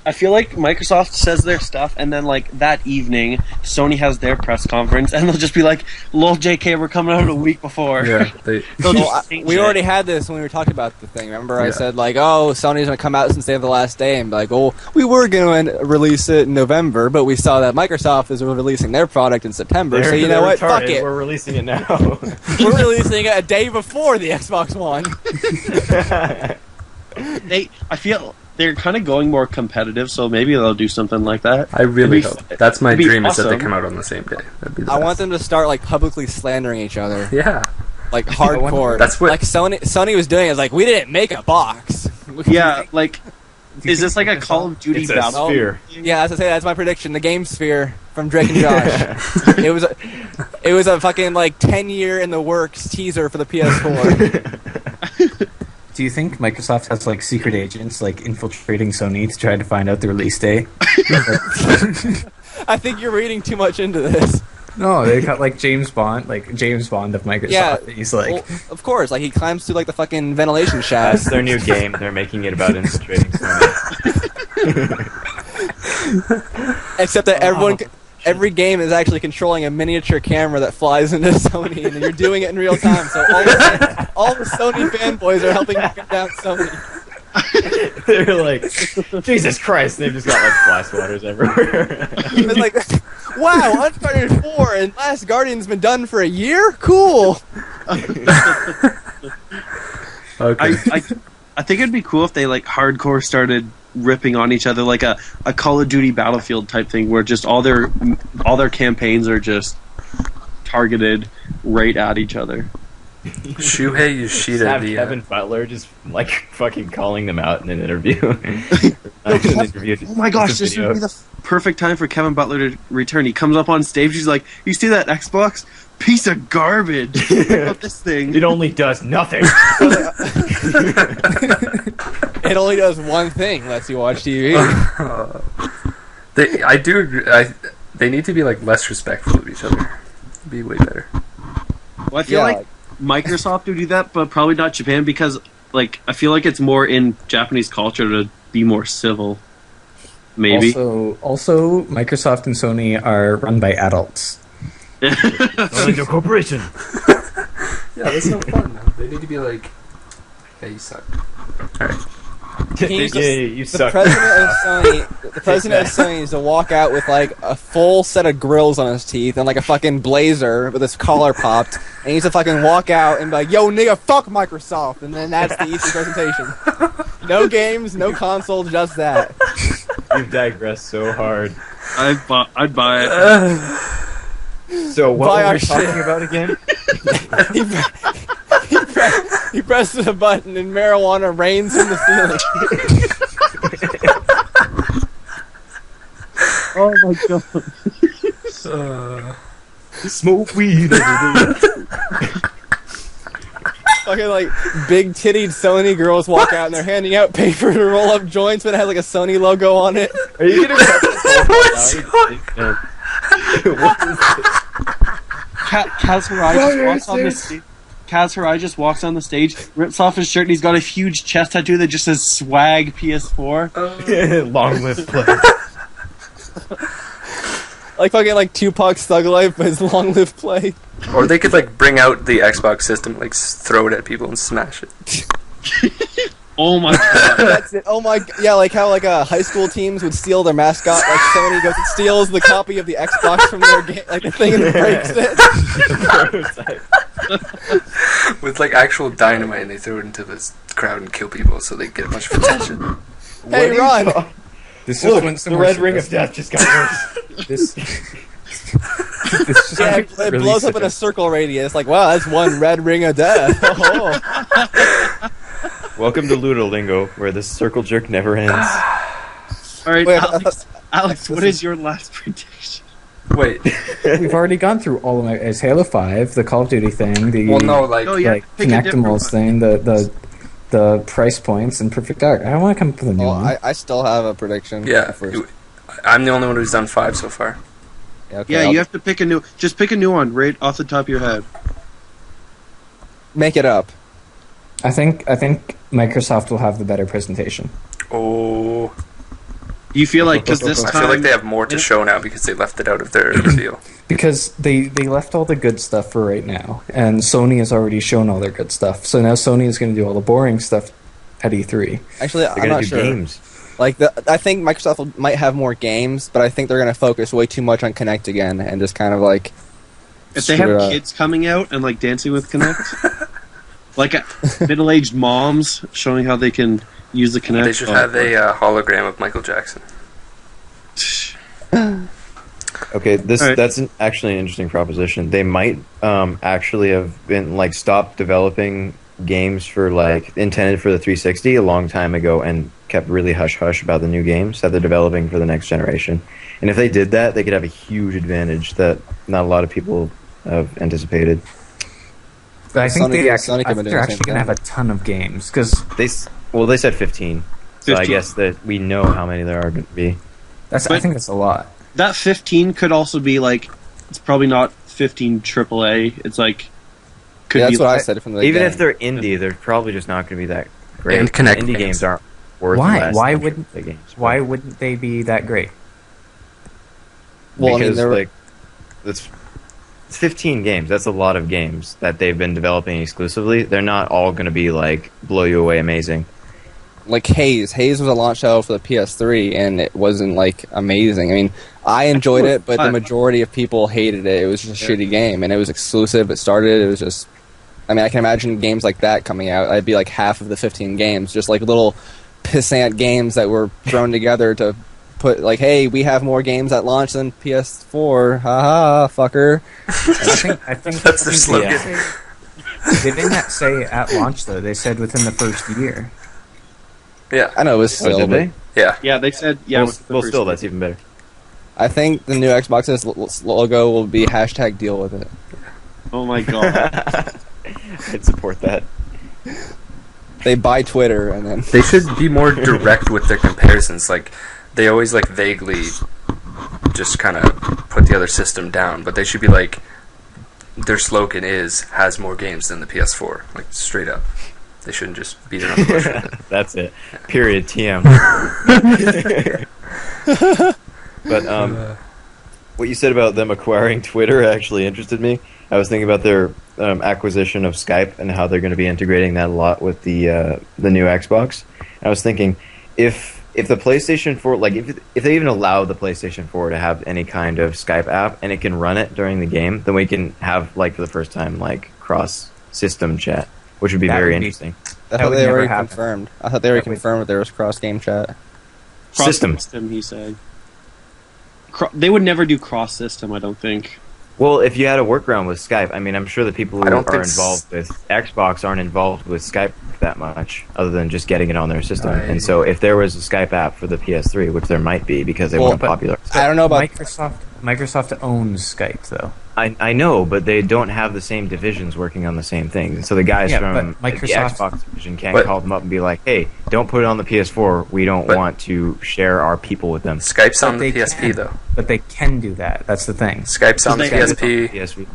I feel like Microsoft says their stuff, and then like that evening, Sony has their press conference, and they'll just be like, "Lol, JK, we're coming out a week before." Yeah, they. They'll Well, just change we it. already had this when we were talking about the thing. Remember, I Yeah. said like, "Oh, Sony's gonna come out since they have the last day," and be like, "Oh, we were gonna release it in November, but we saw that Microsoft is releasing their product in September, so you know They're what? Fuck retarded. it, We're releasing it now. we're releasing it a day before the Xbox One." I feel they're kind of going more competitive, so maybe they'll do something like that. I really It'd hope. That's my it'd be dream is that they awesome. come out on the same day. That'd be the I best. want them to start like publicly slandering each other, Yeah. like hardcore. That's what- like Sony was doing. Is like, we didn't make a box. Yeah, like, is this like a Call of Duty It's a battle? sphere. Yeah, as I say, that's my prediction. The Game Sphere from Drake and Josh. It was a fucking like 10-year in the works teaser for the PS4. Do you think Microsoft has like secret agents like infiltrating Sony to try to find out the release date? I think you're reading too much into this. No, they got like James Bond of Microsoft. Yeah, He's like, Well, of course, like he climbs through like the fucking ventilation shaft. That's their new game. They're making it about infiltrating Sony. Except that every game is actually controlling a miniature camera that flies into Sony, and you're doing it in real time. So all the Sony fanboys are helping get down Sony. They're like, Jesus Christ! They've just got like fly swatters everywhere. It's like, wow, Uncharted 4 and Last Guardian's been done for a year? Cool. Okay. I think it'd be cool if they like hardcore started ripping on each other, like a Call of Duty Battlefield type thing, where just all their campaigns are just targeted right at each other. Shuhei Yoshida, Have the Kevin Butler just like fucking calling them out in an interview. Not in an interview, Oh my gosh, just a this video. would be the perfect time for Kevin Butler to return. He comes up on stage, he's like, "You see that Xbox? Piece of garbage. What about this thing?" It only does nothing. It only does one thing, lets you watch TV. I do agree. They need to be like less respectful of each other. Be way better. Well, I feel like Microsoft would do that, but probably not Japan, because like I feel like it's more in Japanese culture to be more civil. Maybe. Also, Microsoft and Sony are run by adults. Only the corporation. Yeah, that's no fun. They need to be like, "Hey, you suck." All right. He's just- you The suck. president of Sony is to walk out with like a full set of grills on his teeth and like a fucking blazer with his collar popped, and he needs to fucking walk out and be like, "Yo, nigga, fuck Microsoft," and then that's the E3 presentation. No games, no console, just that. You've digressed so hard. I'd buy it. So what Buy were our we shit. talking about again? He presses a button and marijuana rains from the ceiling. Oh my god. Smoke weed every day. Fucking like big tittied Sony girls walk out and they're handing out paper to roll up joints, but it has like a Sony logo on it. Are you gonna cut this whole thing out? What is this? Kaz Hirai just walks on the stage. Kaz Hirai just walks on the stage, rips off his shirt, and he's got a huge chest tattoo that just says "Swag PS4." Long live play. Like fucking like Tupac's Thug Life, but it's long live play. Or they could like bring out the Xbox system, like throw it at people and smash it. Oh my god. That's it. Oh my, yeah, like how like high school teams would steal their mascot. Like Sony goes and steals the copy of the Xbox from their game, like the thing, and breaks it. With like actual dynamite, and they throw it into this crowd and kill people, so they get a bunch of attention. Hey, Ron. This Look, went the somewhere red ring of serious. death just got worse. This. This just Yeah, went it really blows up in a serious. circle radius. Like, wow, that's one red ring of death. Oh. Welcome to LudoLingo, where the circle jerk never ends. All right, Wait, Alex, what is your last prediction? Wait, We've already gone through all of my. It's Halo 5, the Call of Duty thing, the well, no, like Oh, yeah. like pick a different Kinectimals one. thing, the price points, and Perfect Dark. I don't want to come up with a new Well, one. I still have a prediction. yeah, First. I'm the only one who's done 5 so far. Okay, Yeah, I'll you have to pick a new. Just pick a new one right off the top of your head. make it up. I think Microsoft will have the better presentation. Oh, Do you feel like because this I time feel like they have more to show now because they left it out of their reveal. Because they left all the good stuff for right now, and Sony has already shown all their good stuff. So now Sony is going to do all the boring stuff at E3. Actually, They're I'm gonna not do sure. games. Like, I think Microsoft might have more games, but I think they're going to focus way too much on Kinect again and just kind of like. if they screw it have up. kids coming out and like dancing with Kinect, like middle-aged moms showing how they can use the Kinect. They should have a hologram of Michael Jackson. Okay, Alright. that's actually an interesting proposition. They might actually have been like stopped developing games for like intended for the 360 a long time ago and kept really hush hush about the new games that they're developing for the next generation. And if they did that, they could have a huge advantage that not a lot of people have anticipated. But I think Sony- they Sony actually, could be doing they're the actually same going to have a ton of games because They said 15. So I 15. guess that we know how many there are going to be. I But- think that's a lot. That 15 could also be like it's probably not 15 AAA. It's like could Yeah, be that's what I like, said from the Even beginning. if they're indie, they're probably just not going to be that great. And Kinect indie games. games aren't worth Why? less Why than wouldn't- AAA games. Why wouldn't they be that great? Well, I mean, Because they're- like it's 15 games. That's a lot of games that they've been developing exclusively. They're not all going to be like blow you away amazing. like Haze. Haze was a launch title for the PS3, and it wasn't like amazing. I mean, I enjoyed it, but the fun. majority of people hated it. It was just a shitty game, and it was exclusive. It started. It was just. I mean, I can imagine games like that coming out. I'd be like half of the 15 games, just like little pissant games that were thrown together to put like, hey, we have more games at launch than PS4. Haha, fucker. I think That's their slogan. They didn't say at launch though. They said within the first year. Yeah, I know it was Oh, still, did but they? yeah. yeah, they said yeah. well, with the well first still, one. that's even better. I think the new Xbox's logo will be hashtag deal with it. Oh my god. I'd support that. They buy Twitter and then They should be more direct with their comparisons. Like, they always like vaguely just kind of put the other system down, but they should be like, their slogan is has more games than the PS4, like straight up. They shouldn't just beat around the bush with it. That's it. Period. TM. But what you said about them acquiring Twitter actually interested me. I was thinking about their acquisition of Skype and how they're going to be integrating that a lot with the new Xbox. I was thinking, if the PlayStation 4, like if they even allow the PlayStation 4 to have any kind of Skype app and it can run it during the game, then we can have like for the first time like cross system chat, which would be That very would be- interesting. I That thought would they never already happen. confirmed. I thought they already That would- confirmed that there was cross game chat. System. Cross-system, he said. They would never do cross-system, I don't think. Well, if you had a workaround with Skype, I mean, I'm sure the people I who don't are think involved with Xbox aren't involved with Skype that much, other than just getting it on their system. Right. And so, if there was a Skype app for the PS3, which there might be because they Well, want to popular. I don't know about. Microsoft owns Skype though. I know, but they don't have the same divisions working on the same things. And so the guys Yeah, from but Microsoft- the Xbox division can't But- call them up and be like, "Hey, don't put it on the PS4. We don't But- want to share our people with them." Skype's on But the they PSP can. though. But they can do that. That's the thing. Skype's on the They- PSP. PSV.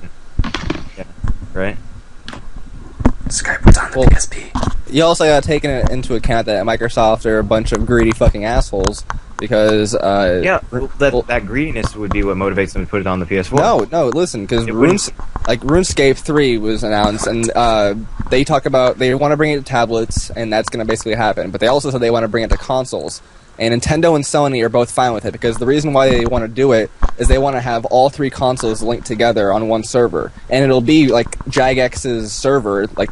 Yeah, right. Skype was on the Well- PSP. You also got to take into account that Microsoft are a bunch of greedy fucking assholes because Yeah, well, well- that greediness would be what motivates them to put it on the PS4. No, listen, because It wouldn't- RuneScape 3 was announced, and they talk about they want to bring it to tablets, and that's going to basically happen. But they also said they want to bring it to consoles. And Nintendo and Sony are both fine with it, because the reason why they want to do it is they want to have all three consoles linked together on one server. And it'll be like Jagex's server, like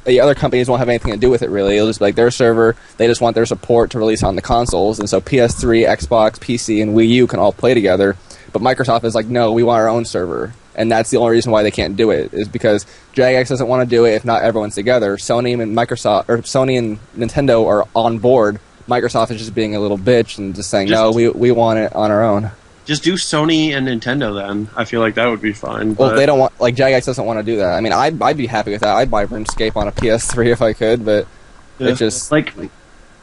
the other companies won't have anything to do with it really. It'll just be like their server, they just want their support to release on the consoles. And so PS3, Xbox, PC, and Wii U can all play together. But Microsoft is like, no, we want our own server. And that's the only reason why they can't do it, is because Jagex doesn't want to do it if not everyone's together. Sony and Sony and Nintendo are on board. Microsoft is just being a little bitch and just saying, no, we want it on our own. Just do Sony and Nintendo then. I feel like that would be fine. Well, but- they don't want, like, Jagex doesn't want to do that. I mean, I'd be happy with that. I'd buy RuneScape on a PS3 if I could, but Yeah. it's just... like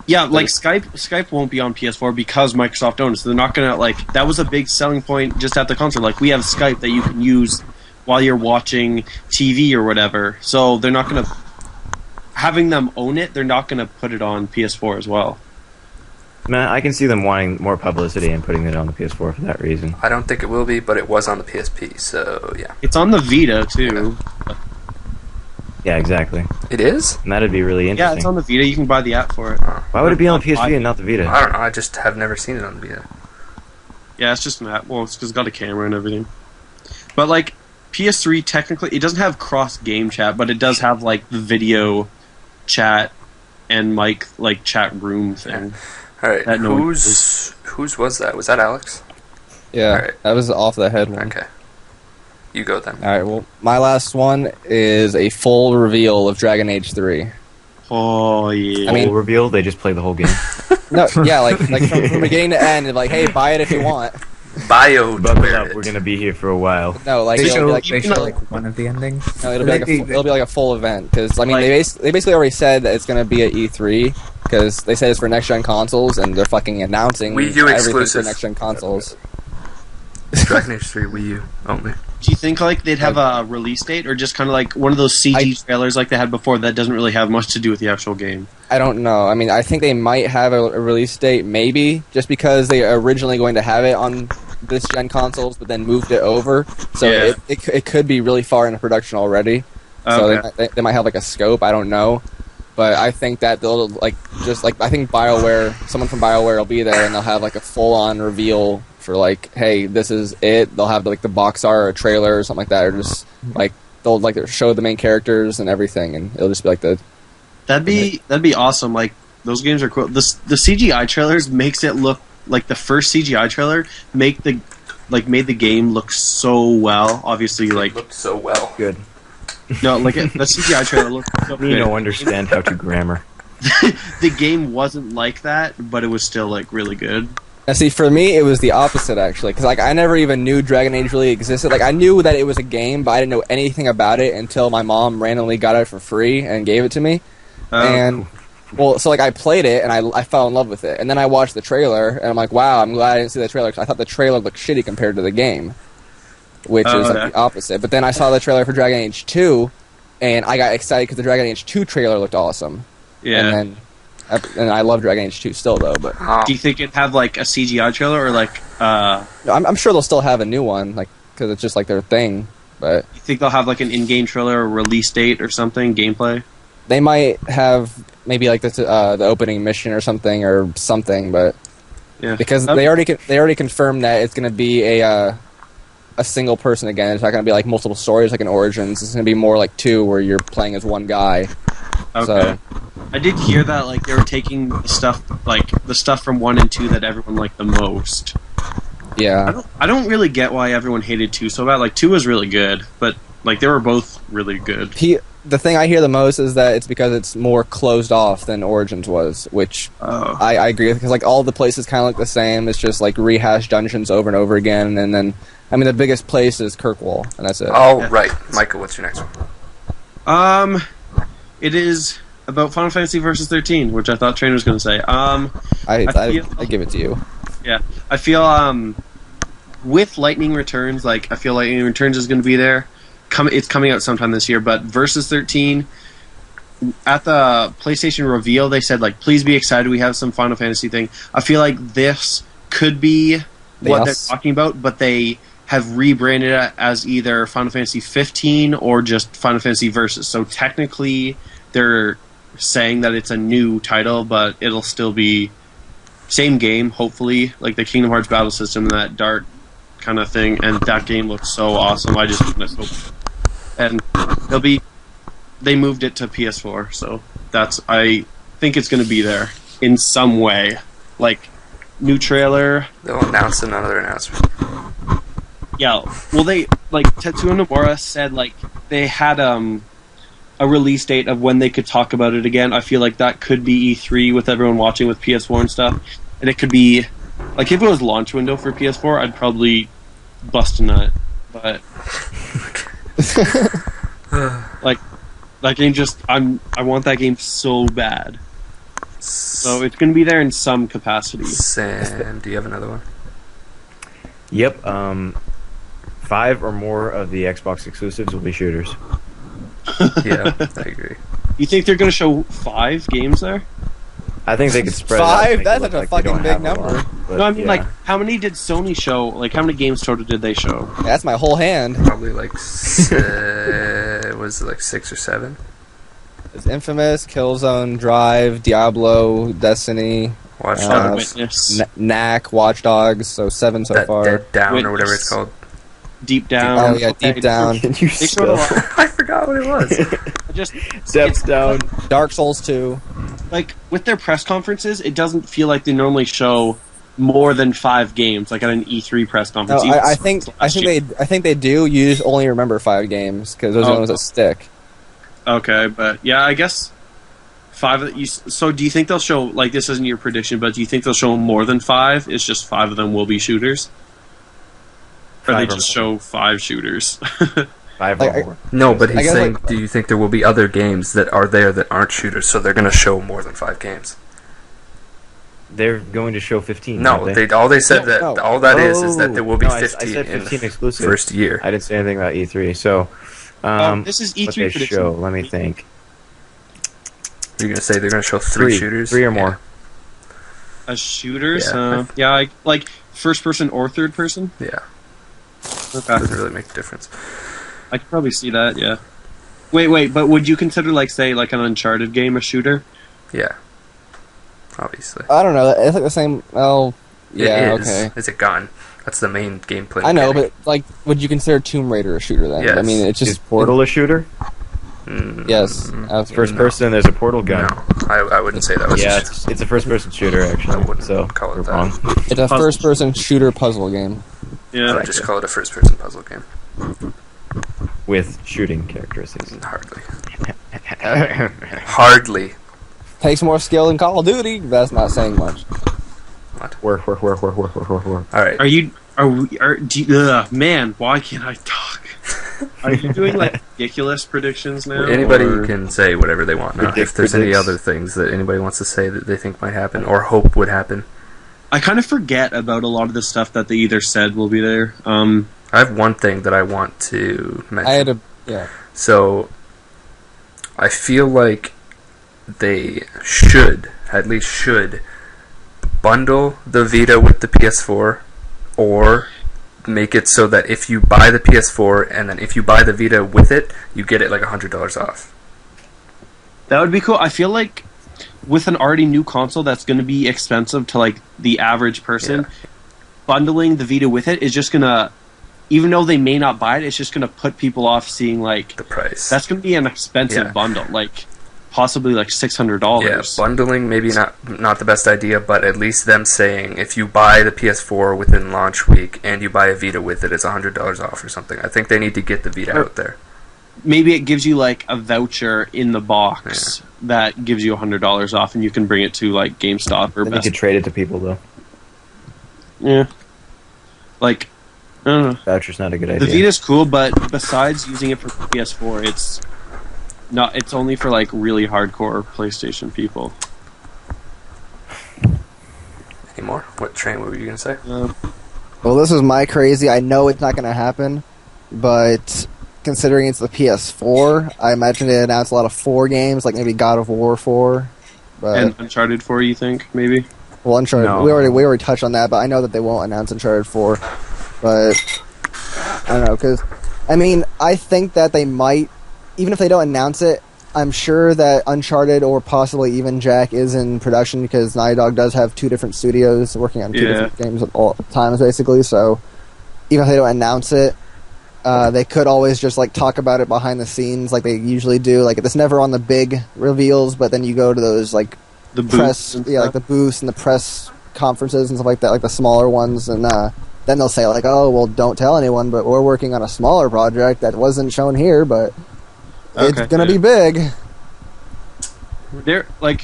Skype won't be on PS4 because Microsoft owns it. So they're not gonna like that was a big selling point just at the console. Like we have Skype that you can use while you're watching TV or whatever. So they're not gonna having them own it. They're not gonna put it on PS4 as well. Man, I can see them wanting more publicity and putting it on the PS4 for that reason. I don't think it will be, but it was on the PSP, so yeah. It's on the Vita too. Yeah, exactly. It is? And that'd be really Yeah, interesting. it's on the Vita. You can buy the app for it. Why would it be on PSP and not the Vita? I don't know, I just have never seen it on the Vita. Yeah, it's just an app. Well, it's 'cause it's got a camera and everything. But like PS3, technically, it doesn't have cross game chat, but it does have like the video chat and mic like chat room thing. Alright, That no one whose was that? Was that Alex? Yeah, Alright. that was off the head one. Okay. You go then. All right, well, my last one is a full reveal of Dragon Age 3. Oh yeah. I mean- Full reveal, they just play the whole game. No, yeah, like from beginning to end, like, hey, buy it if you want. Bio Buckle up, we're gonna be here for a while. No, like They it'll show be like, they show like one of the endings. no, it'll be like it'll be like a full event, because I mean Like- they basically already said that it's going to be at E3, because they said it's for next gen consoles, and they're fucking announcing Wii U everything exclusive. for next gen consoles. Dragon Age 3 Wii U only. Do you think like they'd have a release date, or just kind of like one of those CG trailers like they had before that doesn't really have much to do with the actual game? I don't know. I mean, I think they might have a release date, maybe, just because they are originally going to have it on this gen consoles, but then moved it over. So Yeah. it could be really far into production already. So Okay. they might have like a scope. I don't know, but I think that they'll like just like I think someone from BioWare will be there, and they'll have like a full on reveal for like, hey, this is it. They'll have like the box art or a trailer or something like that, or just like they'll like show the main characters and everything, and it'll just be like That'd be awesome. Like those games are cool. The CGI trailers makes it look like the first CGI trailer made the game look so well. Obviously, like It looked so well. Good. no, like the CGI trailer looked so Me good. don't understand how to grammar. The game wasn't like that, but it was still like really good. Now, see, for me, it was the opposite, actually, because like I never even knew Dragon Age really existed. Like, I knew that it was a game, but I didn't know anything about it until my mom randomly got it for free and gave it to me. And, well, so, like, I played it, and I fell in love with it. And then I watched the trailer, and I'm like, wow, I'm glad I didn't see the trailer, because I thought the trailer looked shitty compared to the game, which is, like, the opposite. But then I saw the trailer for Dragon Age 2, and I got excited because the Dragon Age 2 trailer looked awesome. Yeah. And I love Dragon Age 2 still, though, but... Oh, Do you think it'd have like a CGI trailer or like? I'm sure they'll still have a new one, like, because it's just, like, their thing, but... You think they'll have like an in-game trailer or release date or something? Gameplay? They might have maybe like the opening mission or something, but Yeah. because they already confirmed that it's going to be a single person again. It's not going to be like multiple stories like in Origins. It's going to be more like 2 where you're playing as one guy. Okay. So, I did hear that like they were taking the stuff from 1 and 2 that everyone liked the most. yeah. I don't really get why everyone hated 2 so bad. Like 2 was really good, but like they were both really good. The thing I hear the most is that it's because it's more closed off than Origins was, which Oh. I agree with, because like all the places kind of look the same. It's just like rehashed dungeons over and over again, and then I mean the biggest place is Kirkwall, and that's it. Oh, Yeah. right. Michael, what's your next one? It is about Final Fantasy Versus 13, which I thought Trainer was going to say. I give it to you. Yeah, I feel with Lightning Returns, like I feel Lightning Returns is going to be there. It's coming out sometime this year, but Versus 13 at the PlayStation reveal, they said like, "Please be excited. We have some Final Fantasy thing." I feel like this could be what they're talking about, but they have rebranded it as either Final Fantasy 15 or just Final Fantasy Versus. So technically, they're saying that it's a new title, but it'll still be same game. Hopefully, like the Kingdom Hearts battle system and that dark kind of thing. And that game looks so awesome. I just hope. And they moved it to PS4, so I think it's going to be there in some way. Like, new trailer. They'll announce another announcement. Yeah, well, Tetsuya Nomura said, like, they had a release date of when they could talk about it again. I feel like that could be E3 with everyone watching with PS4 and stuff. And it could be, like, if it was launch window for PS4, I'd probably bust a nut. But, like, that game I want that game so bad. So it's going to be there in some capacity. Sam, do you have another one? Yep. 5 or more of the Xbox exclusives will be shooters. Yeah, I agree. You think they're going to show 5 games there? I think they could spread it out 5? to make it That's look such a like they fucking don't big have a number. lot, but No, I mean, yeah. like, how many did Sony show? Like, how many games total did they show? That's my whole hand. Probably like was it like 6 or 7? It's Infamous, Killzone, Drive, Diablo, Destiny, Watch Uh, Dogs, Witness, Knack, Watch Dogs, so 7 so far. Dead Down Witness. or whatever it's called. Deep Down. Oh yeah, Okay, Deep Down, Can you They showed a spell? lot. I forgot what it was. Just Steps down. Dark Souls 2. like with their press conferences, it doesn't feel like they normally show more than 5 games, like at an E3 press No, conference. I think they do. You just only remember 5 games because those are the ones that stick. Okay, but yeah, I guess 5. So, do you think they'll show, like, this isn't your prediction, but do you think they'll show more than 5? It's just 5 of them will be shooters, or they 5 or just more. show 5 shooters? 5 Like, or more. No, but I he's guess, saying, like- do you think there will be other games that are there that aren't shooters, so they're going to show more than 5 games? They're going to show 15. No, aren't they? all they said that No. all that is that there will be No, I 15, said in 15 the exclusive. first year. I didn't say anything about E3. So, This is E3 what they prediction. show? Let me think. You're going to say they're going to show 3 shooters? 3 or Yeah. more. As shooters, Yeah. like first person or third person. Yeah, Okay, doesn't really make a difference. I could probably see that. Yeah. Wait, but would you consider, like, say, like an Uncharted game a shooter? Yeah, obviously. I don't know. It's like the same. Oh, yeah, It is. okay. It's a gun. That's the main gameplay. I know, mechanic. but like, would you consider Tomb Raider a shooter then? Yes. I mean, it's Is just Portal a shooter? Yes, First person, there's a portal gun. No, I wouldn't say that was Yeah, a shoot- it's a first person shooter, I actually. wouldn't So, call it we're that. wrong. It's a first-person shooter puzzle game. I Yeah. would just call it a first-person puzzle game. With shooting characteristics. Hardly. Hardly. Takes more skill than Call of Duty. That's not saying much. Work. All right. Man, why can't I talk? Are you doing, like, ridiculous predictions now? Anybody or- can say whatever they want now. Predict- If there's any predicts. other things that anybody wants to say that they think might happen or hope would happen. I kind of forget about a lot of the stuff that they either said will be there. I have one thing that I want to mention. I had a yeah. So, I feel like they should, at least should, bundle the Vita with the PS4, or make it so that if you buy the PS4 and then if you buy the Vita with it, you get it like $100 off. That would be cool. I feel like with an already new console that's going to be expensive to like the average person, bundling the Vita with it is just going to, even though they may not buy it, it's just going to put people off seeing like The price. that's going to be an expensive Yeah. bundle, like possibly like $600. Yeah, bundling maybe not the best idea, but at least them saying if you buy the PS4 within launch week and you buy a Vita with it, it's $100 off or something. I think they need to get the Vita out there. Maybe it gives you like a voucher in the box that gives you $100 off, and you can bring it to like GameStop or Then you Best. could trade it to people though. Yeah, like I don't know. Voucher's not a good The idea. Vita's cool, but besides using it for PS4, it's not. It's only for like really hardcore PlayStation people. Any more? What were you gonna say? Well, this is my crazy. I know it's not going to happen, but considering it's the PS4, I imagine they announced a lot of 4 games, like maybe God of War 4. But And Uncharted 4, you think maybe? well, Uncharted, No. we already touched on that, but I know that they won't announce Uncharted 4. But I don't know, because I mean, I think that they might, even if they don't announce it. I'm sure that Uncharted or possibly even Jack is in production because Naughty Dog does have 2 different studios working on 2 different games at all times, basically. So even if they don't announce it, they could always just like talk about it behind the scenes, like they usually do. Like it's never on the big reveals, but then you go to those like The press, booths, like the booths and the press conferences and stuff like that, like the smaller ones, and then they'll say like, "Oh, well, don't tell anyone, but we're working on a smaller project that wasn't shown here, but." It's Okay, gonna yeah. be big. There, like,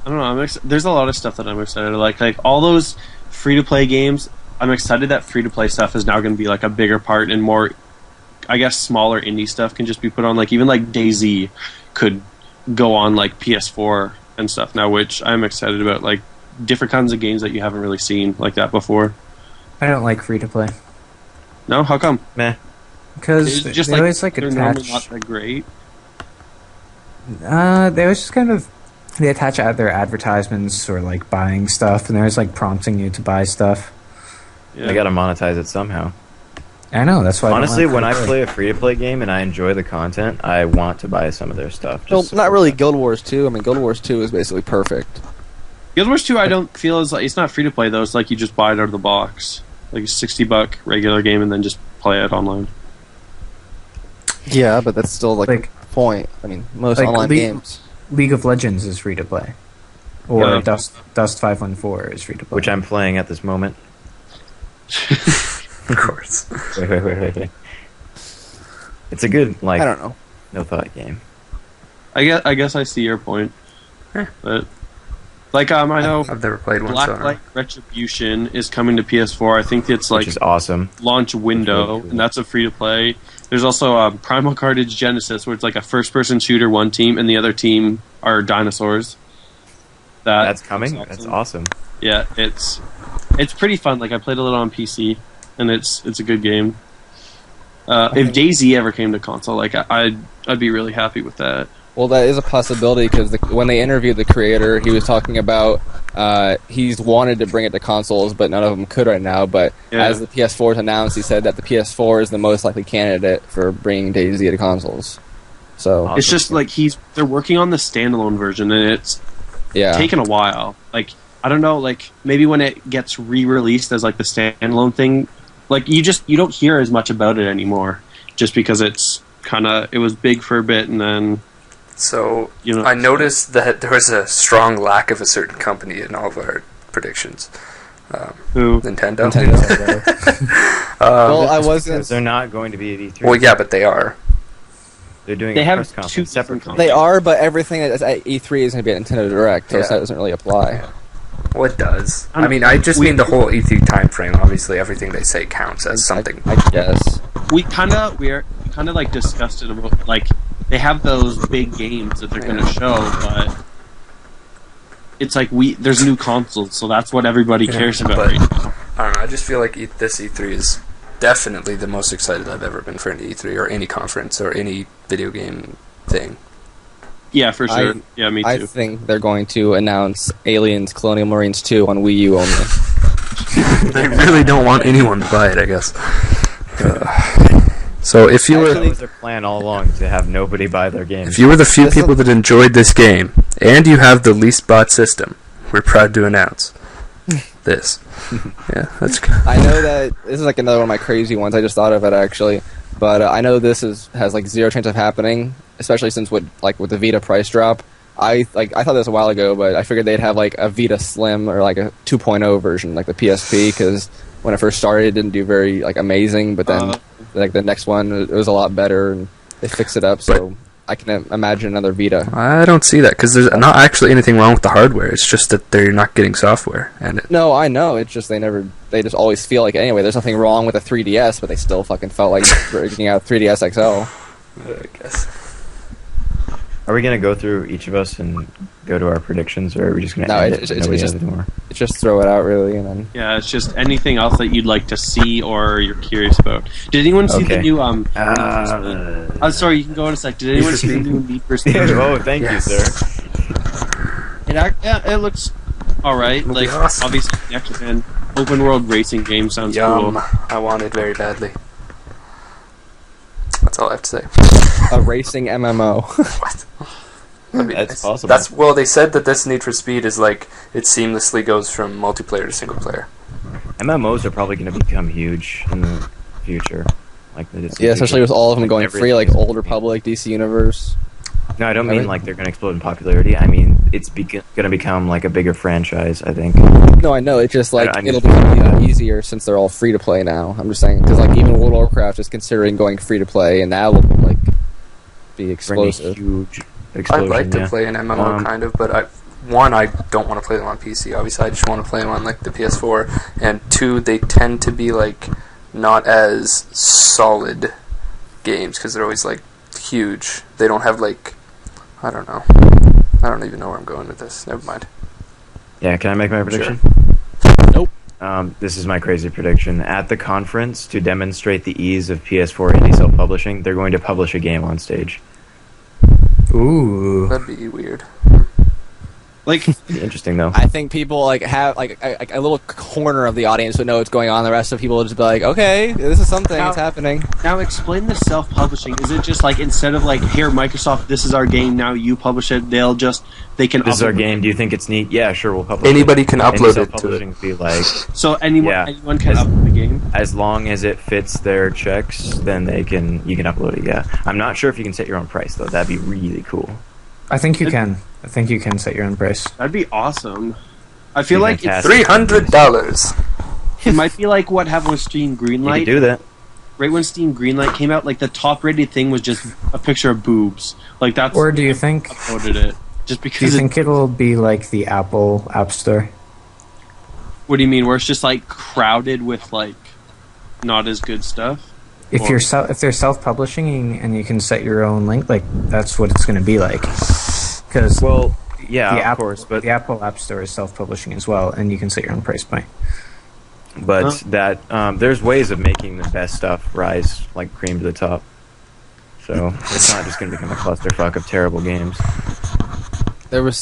I don't know. There's a lot of stuff that I'm excited to like all those free to play games. I'm excited that free to play stuff is now going to be like a bigger part, and more, I guess, smaller indie stuff can just be put on. Like even like DayZ could go on like PS4 and stuff now, which I'm excited about. Like different kinds of games that you haven't really seen like that before. I don't like free to play No, how come? Meh. because It's just they always like they're normally attach. not that great. They always just kind of they attach other advertisements or like buying stuff, and they're always like prompting you to buy stuff. Yeah. I gotta monetize it somehow. I know that's why. Honestly, I don't when I like play a free-to-play game and I enjoy the content, I want to buy some of their stuff. Well, just not for- really Guild Wars 2. I mean, Guild Wars 2 is basically perfect. Guild Wars 2, I don't feel is like it's not free to play though. It's like you just buy it out of the box, like a $60 regular game, and then just play it online. Yeah, but that's still like Like- the point. I mean, most Like online games. League of Legends is free to play, or Yeah. Dust 514 is free to play. which I'm playing at this moment. Of course. Wait. It's a good, like, I don't know. no thought game. I guess I see your point, but like I know I've never played one, so I don't know. Blacklight Retribution is coming to PS4. I think it's like Which is awesome. launch window, and that's a free to play. There's also Primal Carnage Genesis, where it's like a first-person shooter, one team, and the other team are dinosaurs. That's coming. looks That's awesome. awesome. Yeah, it's pretty fun. Like I played a little on PC, and it's a good game. If DayZ ever came to console, like I'd be really happy with that. Well, that is a possibility because when they interviewed the creator, he was talking about he's wanted to bring it to consoles, but none of them could right now. But Yeah. as the PS4 is announced, he said that the PS4 is the most likely candidate for bringing DayZ to consoles. So Awesome. It's just like they're working on the standalone version, and it's yeah, taken a while. Like I don't know, like maybe when it gets re-released as like the standalone thing, like you don't hear as much about it anymore, just because it was big for a bit, and then So you know I noticed that there was a strong lack of a certain company in all of our predictions. who Nintendo. well, I Because wasn't. they're not going to be at E3. Well, yeah, but they are. They're doing They a have press two conference different separately. They are, but everything that's at E3 is going to be at Nintendo Direct, so Yeah. that doesn't really apply. Well, it does. I don't- I mean, I just mean the whole E3 time frame. Obviously, everything they say counts as something. I guess. we kind of like discussed it about like they have those big games that they're going to show, but it's like there's new consoles, so that's what everybody cares about but- right now. I don't know. I just feel like this E3 is definitely the most excited I've ever been for an E3 or any conference or any video game thing. Yeah, for sure. Yeah, me I too. think they're going to announce Aliens Colonial Marines 2 on Wii U only. They really don't want anyone to buy it, I guess. So if you That were was their plan all along, to have nobody buy their games. if you were the few This people that enjoyed this game, and you have the least bought system, we're proud to announce this. Yeah, that's good. I know that this is like another one of my crazy ones. I just thought of it actually, but I know this has like zero chance of happening, especially since with the Vita price drop. I thought this a while ago, but I figured they'd have like a Vita Slim or like a 2.0 version, like the PSP, because when it first started, it didn't do very like amazing. But then like the next one, it was a lot better, and they fixed it up. So I can imagine another Vita. I don't see that because there's not actually anything wrong with the hardware. It's just that they're not getting software, and No, I know. It's just they just always feel like anyway. There's nothing wrong with a 3DS, but they still fucking felt like breaking out 3DS XL. I guess. Are we gonna go through each of us and go to our predictions, or are we just gonna No, end it's it? Nobody just- has any more. Just throw it out really, and then Yeah, it's just anything else that you'd like to see or you're curious about. Did anyone see the Okay. new sorry, you can go in a sec. Did anyone see the new Need for Speed? Oh, thank you, sir. It looks alright. It'll be Like awesome. obviously next gen open world racing game sounds Yum. cool. I want it very badly. That's all I have to say. a racing MMO. What? That'd be That's nice. possible. Well, they said that this Need for Speed is like it seamlessly goes from multiplayer to single player. MMOs are probably gonna become huge in the future. Like they just Yeah, especially with all of them going every- free, like Old Republic, DC Universe. No, I don't mean Everything. like they're gonna explode in popularity. I mean it's gonna become like a bigger franchise. I think. No, I know. It's just like I it'll just- become easier since they're all free to play now. I'm just saying because like even World of Warcraft is considering going free to play, and that will like be Bring a explosive. huge I'd explosion. like to yeah. play an MMO kind of, but I don't want to play them on PC. Obviously, I just want to play them on like the PS4. And two, they tend to be like not as solid games because they're always like huge. They don't have like I don't know. I don't even know where I'm going with this. Never mind. Yeah, can I make my prediction? Nope. This is my crazy prediction. At the conference, to demonstrate the ease of PS4 indie self-publishing, they're going to publish a game on stage. Ooh. That'd be weird. Like Interesting, though. I think people like have like a little corner of the audience would know what's going on. The rest of people will just be like, "Okay, this is something. It's happening." now explain the self-publishing. Is it just like instead of like here Microsoft, this is our game, now you publish it, they can This is our upload- game. Do you think it's neat? Yeah, sure, we'll publish Anybody it. can Indie upload it to self-publishing would be like, So anyone Yeah. anyone can As- upload the game. as long as it fits their checks, then you can upload it, yeah. I'm not sure if you can set your own price, though. That'd be really cool. I think you can. I think you can set your own price. That'd be awesome. I feel Be like fantastic. $300. it might be like what happened with Steam You Greenlight. could do that. Right when Steam Greenlight came out, like the top rated thing was just a picture of boobs. Like that's Or do you think? uploaded it just Do you because. think it'll be like the Apple App Store? What do you mean? Where it's just like crowded with like not as good stuff? If Or- if they're self-publishing and you can set your own link, like that's what it's going to be like. Because Well, yeah, the of Apple, course, but the Apple App Store is self-publishing as well, and you can set your own price point. that there's ways of making the best stuff rise like cream to the top. So it's not just going to become a clusterfuck of terrible games. There was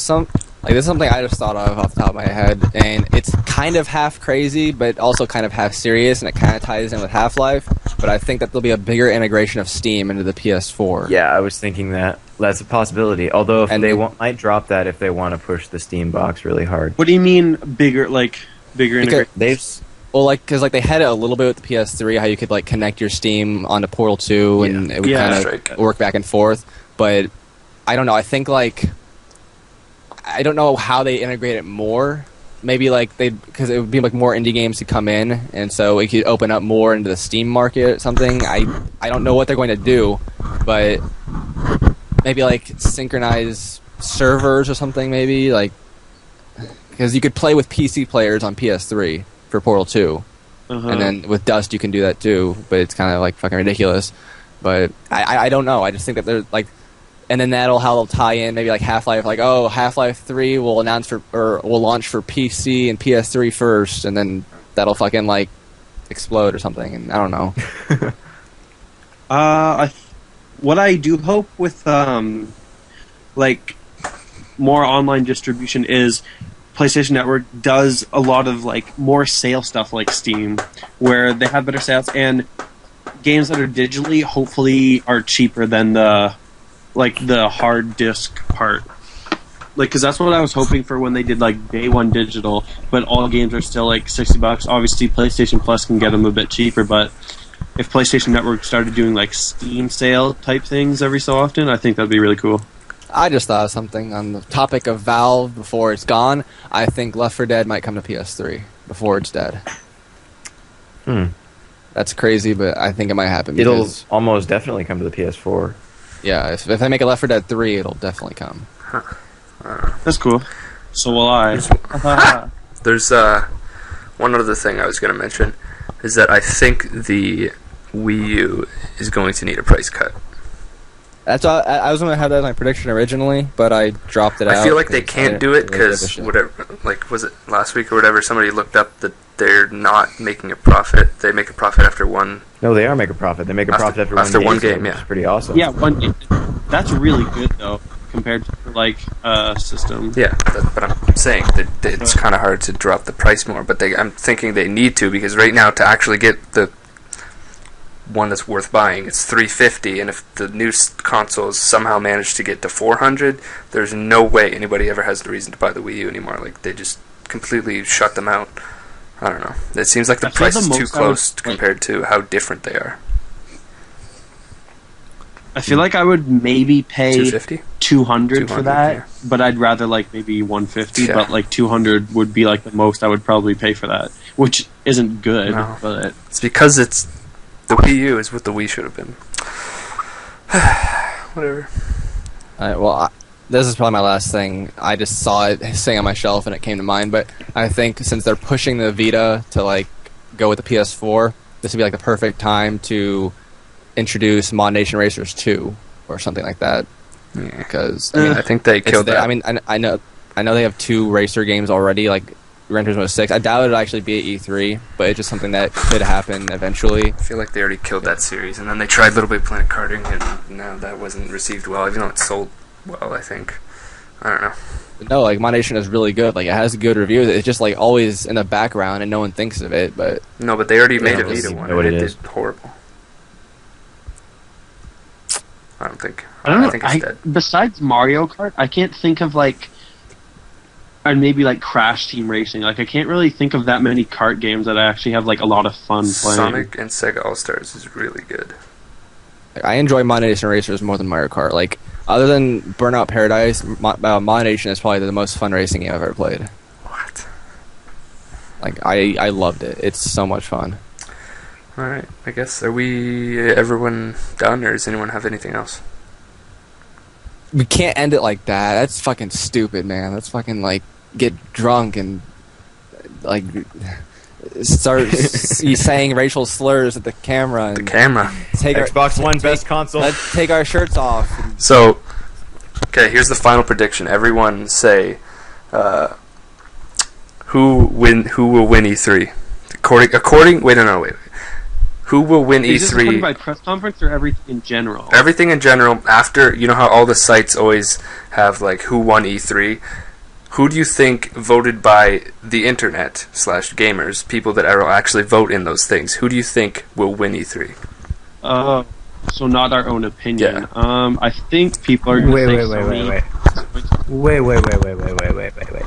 this is something I just thought of off the top of my head, and it's kind of half crazy, but also kind of half serious, and it kind of ties in with Half-Life. But I think that there'll be a bigger integration of Steam into the PS4. Yeah, I was thinking that's a possibility. Although if And they the- might drop that if they want to push the Steam box really hard. What do you mean bigger? Like bigger Because- integration? They've s- Well, because they had it a little bit with the PS3, how you could like connect your Steam onto Portal 2, and it would Yeah. kind That's of right. work back and forth. But I don't know. I think I don't know how they integrate it more. Maybe because it would be like more indie games to come in, and so it could open up more into the Steam market or something. I don't know what they're going to do, but maybe like synchronize servers or something. Maybe because you could play with PC players on PS3 for Portal 2. Uh-huh. And then with Dust you can do that too, but it's kind of like fucking ridiculous. But I don't know. I just think that they're like, and then how they'll tie in maybe like Half-Life, like Half-Life 3 will will launch for PC and PS3 first, and then that'll fucking like explode or something. And I don't know. What I do hope with like more online distribution is PlayStation Network does a lot of like more sale stuff like Steam, where they have better sales, and games that are digitally hopefully are cheaper than the hard disk part. Like, because that's what I was hoping for when they did like day one digital, but all games are still like $60. Obviously, PlayStation Plus can get them a bit cheaper, but if PlayStation Network started doing like Steam sale type things every so often, I think that'd be really cool. I just thought of something on the topic of Valve before it's gone. I think Left 4 Dead might come to PS3 before it's dead. That's crazy, but I think it might happen. It'll Because, almost definitely come to the PS4. yeah, if they make a Left 4 Dead 3, it'll definitely come. That's cool. So will I. There's one other thing I was going to mention is that I think the Wii U is going to need a price cut. That's all, I was going to have that as my prediction originally, but I dropped it out. I feel like they because can't I do it didn't really give a because shit. whatever, like was it last week or whatever? Somebody looked up that they're not making a profit. They make a profit after one. No, they are making a profit. They make a profit after one game, which yeah. is pretty awesome. Yeah, one game. That's really good though compared to like system. Yeah, but I'm saying that it's kind of hard to drop the price more. But I'm thinking they need to because right now to actually get the one that's worth buying, it's $350, and if the new consoles somehow manage to get to $400, there's no way anybody ever has the reason to buy the Wii U anymore. Like they just completely shut them out. I don't know. It seems like the I feel price the is too most I close would- compared to how different they are. I feel like I would maybe pay 250. 200 for 200, that, yeah. but I'd rather like maybe 150. Yeah. But like 200 would be like the most I would probably pay for that, which isn't good. No. But It's because it's the Wii U is what the Wii should have been. Whatever. Alright, well, this is probably my last thing. I just saw it sitting on my shelf and it came to mind, but I think since they're pushing the Vita to like go with the PS4, this would be like the perfect time to introduce Mod Nation Racers 2 or something like that. Yeah. Because I think they it's killed there. that. I mean, I know they have 2 racer games already, like Gran Turismo 6. I doubt it'll actually be at E3, but it's just something that could happen eventually. I feel like they already killed that series, and then they tried Little Big Planet karting, and now that wasn't received well, even though it sold well, I think. I don't know. No, like Mod Nation is really good. Like it has good reviews. It's just like always in the background and no one thinks of it. But No, but they already made a don't Vita even one, know what and it it is. did horrible. I don't think. I don't know. think it's dead. Besides Mario Kart, I can't think of like, and maybe like Crash Team Racing. Like I can't really think of that many kart games that I actually have like a lot of fun playing. Sonic and Sega All Stars is really good. I enjoy Mod Nation Racers more than Mario Kart. Like other than Burnout Paradise, Mod Nation is probably the most fun racing game I've ever played. What? Like I loved it. It's so much fun. All right. I guess everyone done, or does anyone have anything else? We can't end it like that. That's fucking stupid, man. That's fucking like get drunk and like start saying racial slurs at the camera. And The camera. take our, Xbox One best console. let's take our shirts off. So, okay, here's the final prediction. Everyone say, who will win E3? According. Wait. Who will win Is this according E3? by press conference or everything in general? Everything in general. After you know how all the sites always have like who won E3. Who do you think voted by the internet / gamers, people that are actually vote in those things? Who do you think will win E3? So not our own opinion. Yeah. I think people are going to say Sony. Wait.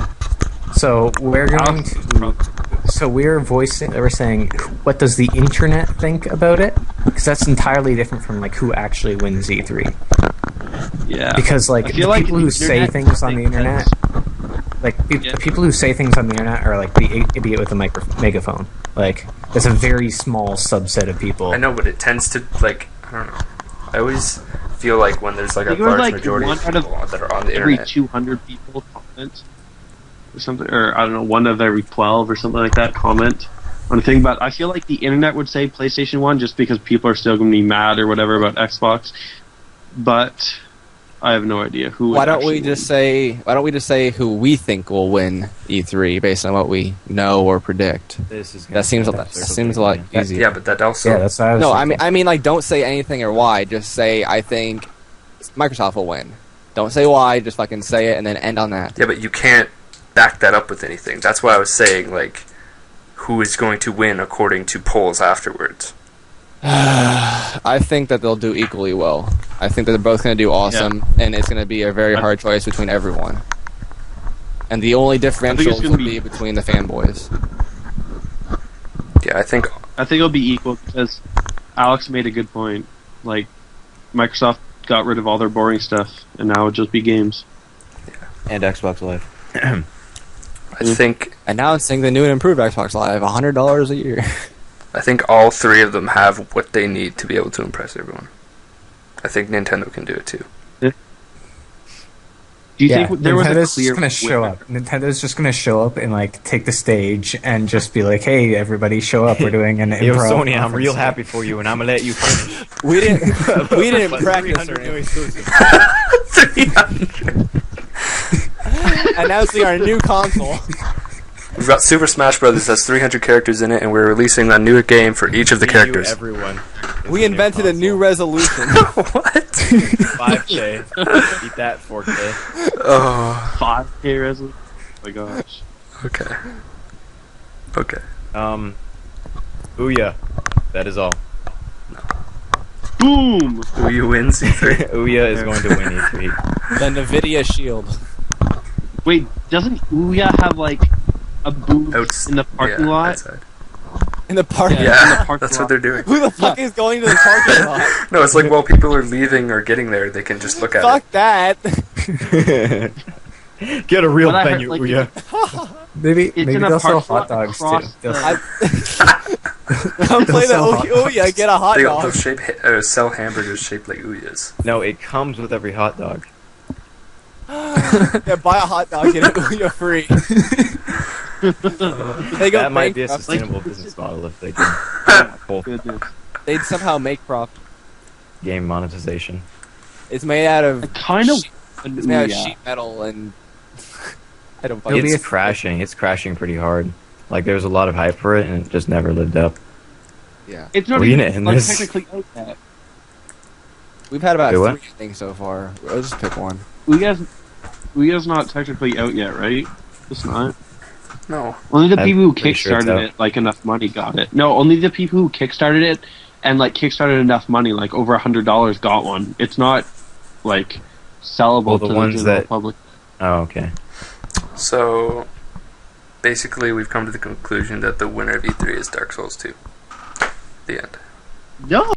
So we're going to. So we're saying, what does the internet think about it? Because that's entirely different from like who actually wins E3. Yeah. Because like I the feel like people who the say internet things on the thinks internet, like Yeah. the people who say things on the internet are like the idiot with the megaphone. Like there's a very small subset of people. I know, but it tends to like I don't know. I always feel like when there's like a think it was, large like, majority one of out of people that are on the every internet. 200 people comment or something, or I don't know, one of every 12 or something like that comment on a thing. But I feel like the internet would say PlayStation 1 just because people are still going to be mad or whatever about Xbox. But I have no idea who. Why would don't we actually just say who we think will win E3 based on what we know or predict? This is That seems a lot easier. Yeah, but that also. Yeah, that's what I was. No, thinking. I mean, like, don't say anything or why. Just say I think Microsoft will win. Don't say why. Just fucking say it and then end on that. Yeah, but you can't back that up with anything. That's why I was saying like, who is going to win according to polls afterwards. I think that they'll do equally well. I think that they're both going to do awesome, and it's going to be a very hard choice between everyone. And the only differentials will be between the fanboys. Yeah, I think it'll be equal because Alex made a good point. Like, Microsoft got rid of all their boring stuff, and now it'll just be games. And Xbox Live. I think Announcing the new and improved Xbox Live, $100 a year. I think all three of them have what they need to be able to impress everyone. I think Nintendo can do it too. Do you think there was a Nintendo's clear just gonna show winner? up. Nintendo's just gonna show up and like take the stage and just be like, "Hey, everybody, show up! We're doing an Yo, improv." Sony, I'm conference real here." happy for you, and I'm gonna let you finish. We didn't practice or 300 new anything. exclusives. Announcing our new console. We've got Super Smash Bros. Has 300 characters in it, and we're releasing a new game for each of the characters. Everyone. We invented a new resolution. What? 5K. Beat that 4K. Oh, 5K resolution? Oh my gosh. okay. Okay. Ouya. That is all. Boom! Will you win C3? Ouya is going to win E3. The NVIDIA Shield. Wait, doesn't Ouya have like a booth in the parking lot? Outside. In the parking Yeah, in the parking that's lot. what they're doing. Who the fuck is going to the parking lot? No, it's like while people are leaving or getting there, they can just look at Fuck that. Get a real But I heard, venue, like, Ouya. Maybe in they'll a sell parking lot hot dogs too. across They'll the- Come play the sell hot Ouya, get a hot it. dog. They'll sell hamburgers shaped like Ouyas. No, it comes with every hot dog. Yeah, buy a hot dog, get an Ouya free. They go That might be a bankrupt. sustainable business model if they can. Whole Goodness. They'd somehow make profit. game monetization. It's made out of I kind of. it's made out of sheet metal and I don't It'll fucking be It's crashing. It's crashing pretty hard. Like there's a lot of hype for it, and it just never lived up. yeah. It's not Are we gonna even end like, this? technically out yet. We've had about Wait, what? 3 things so far. Let's just pick one. Ouya's not technically out yet, right? It's not. No. Only the I'm people who pretty sure it's kickstarted out. it, like enough money, got it. No, only the people who kickstarted it and like kickstarted enough money, like over $100, got one. It's not like sellable Well, the to the ones general that- public. Oh, okay. So, basically, we've come to the conclusion that the winner of E3 is Dark Souls 2. The end. No.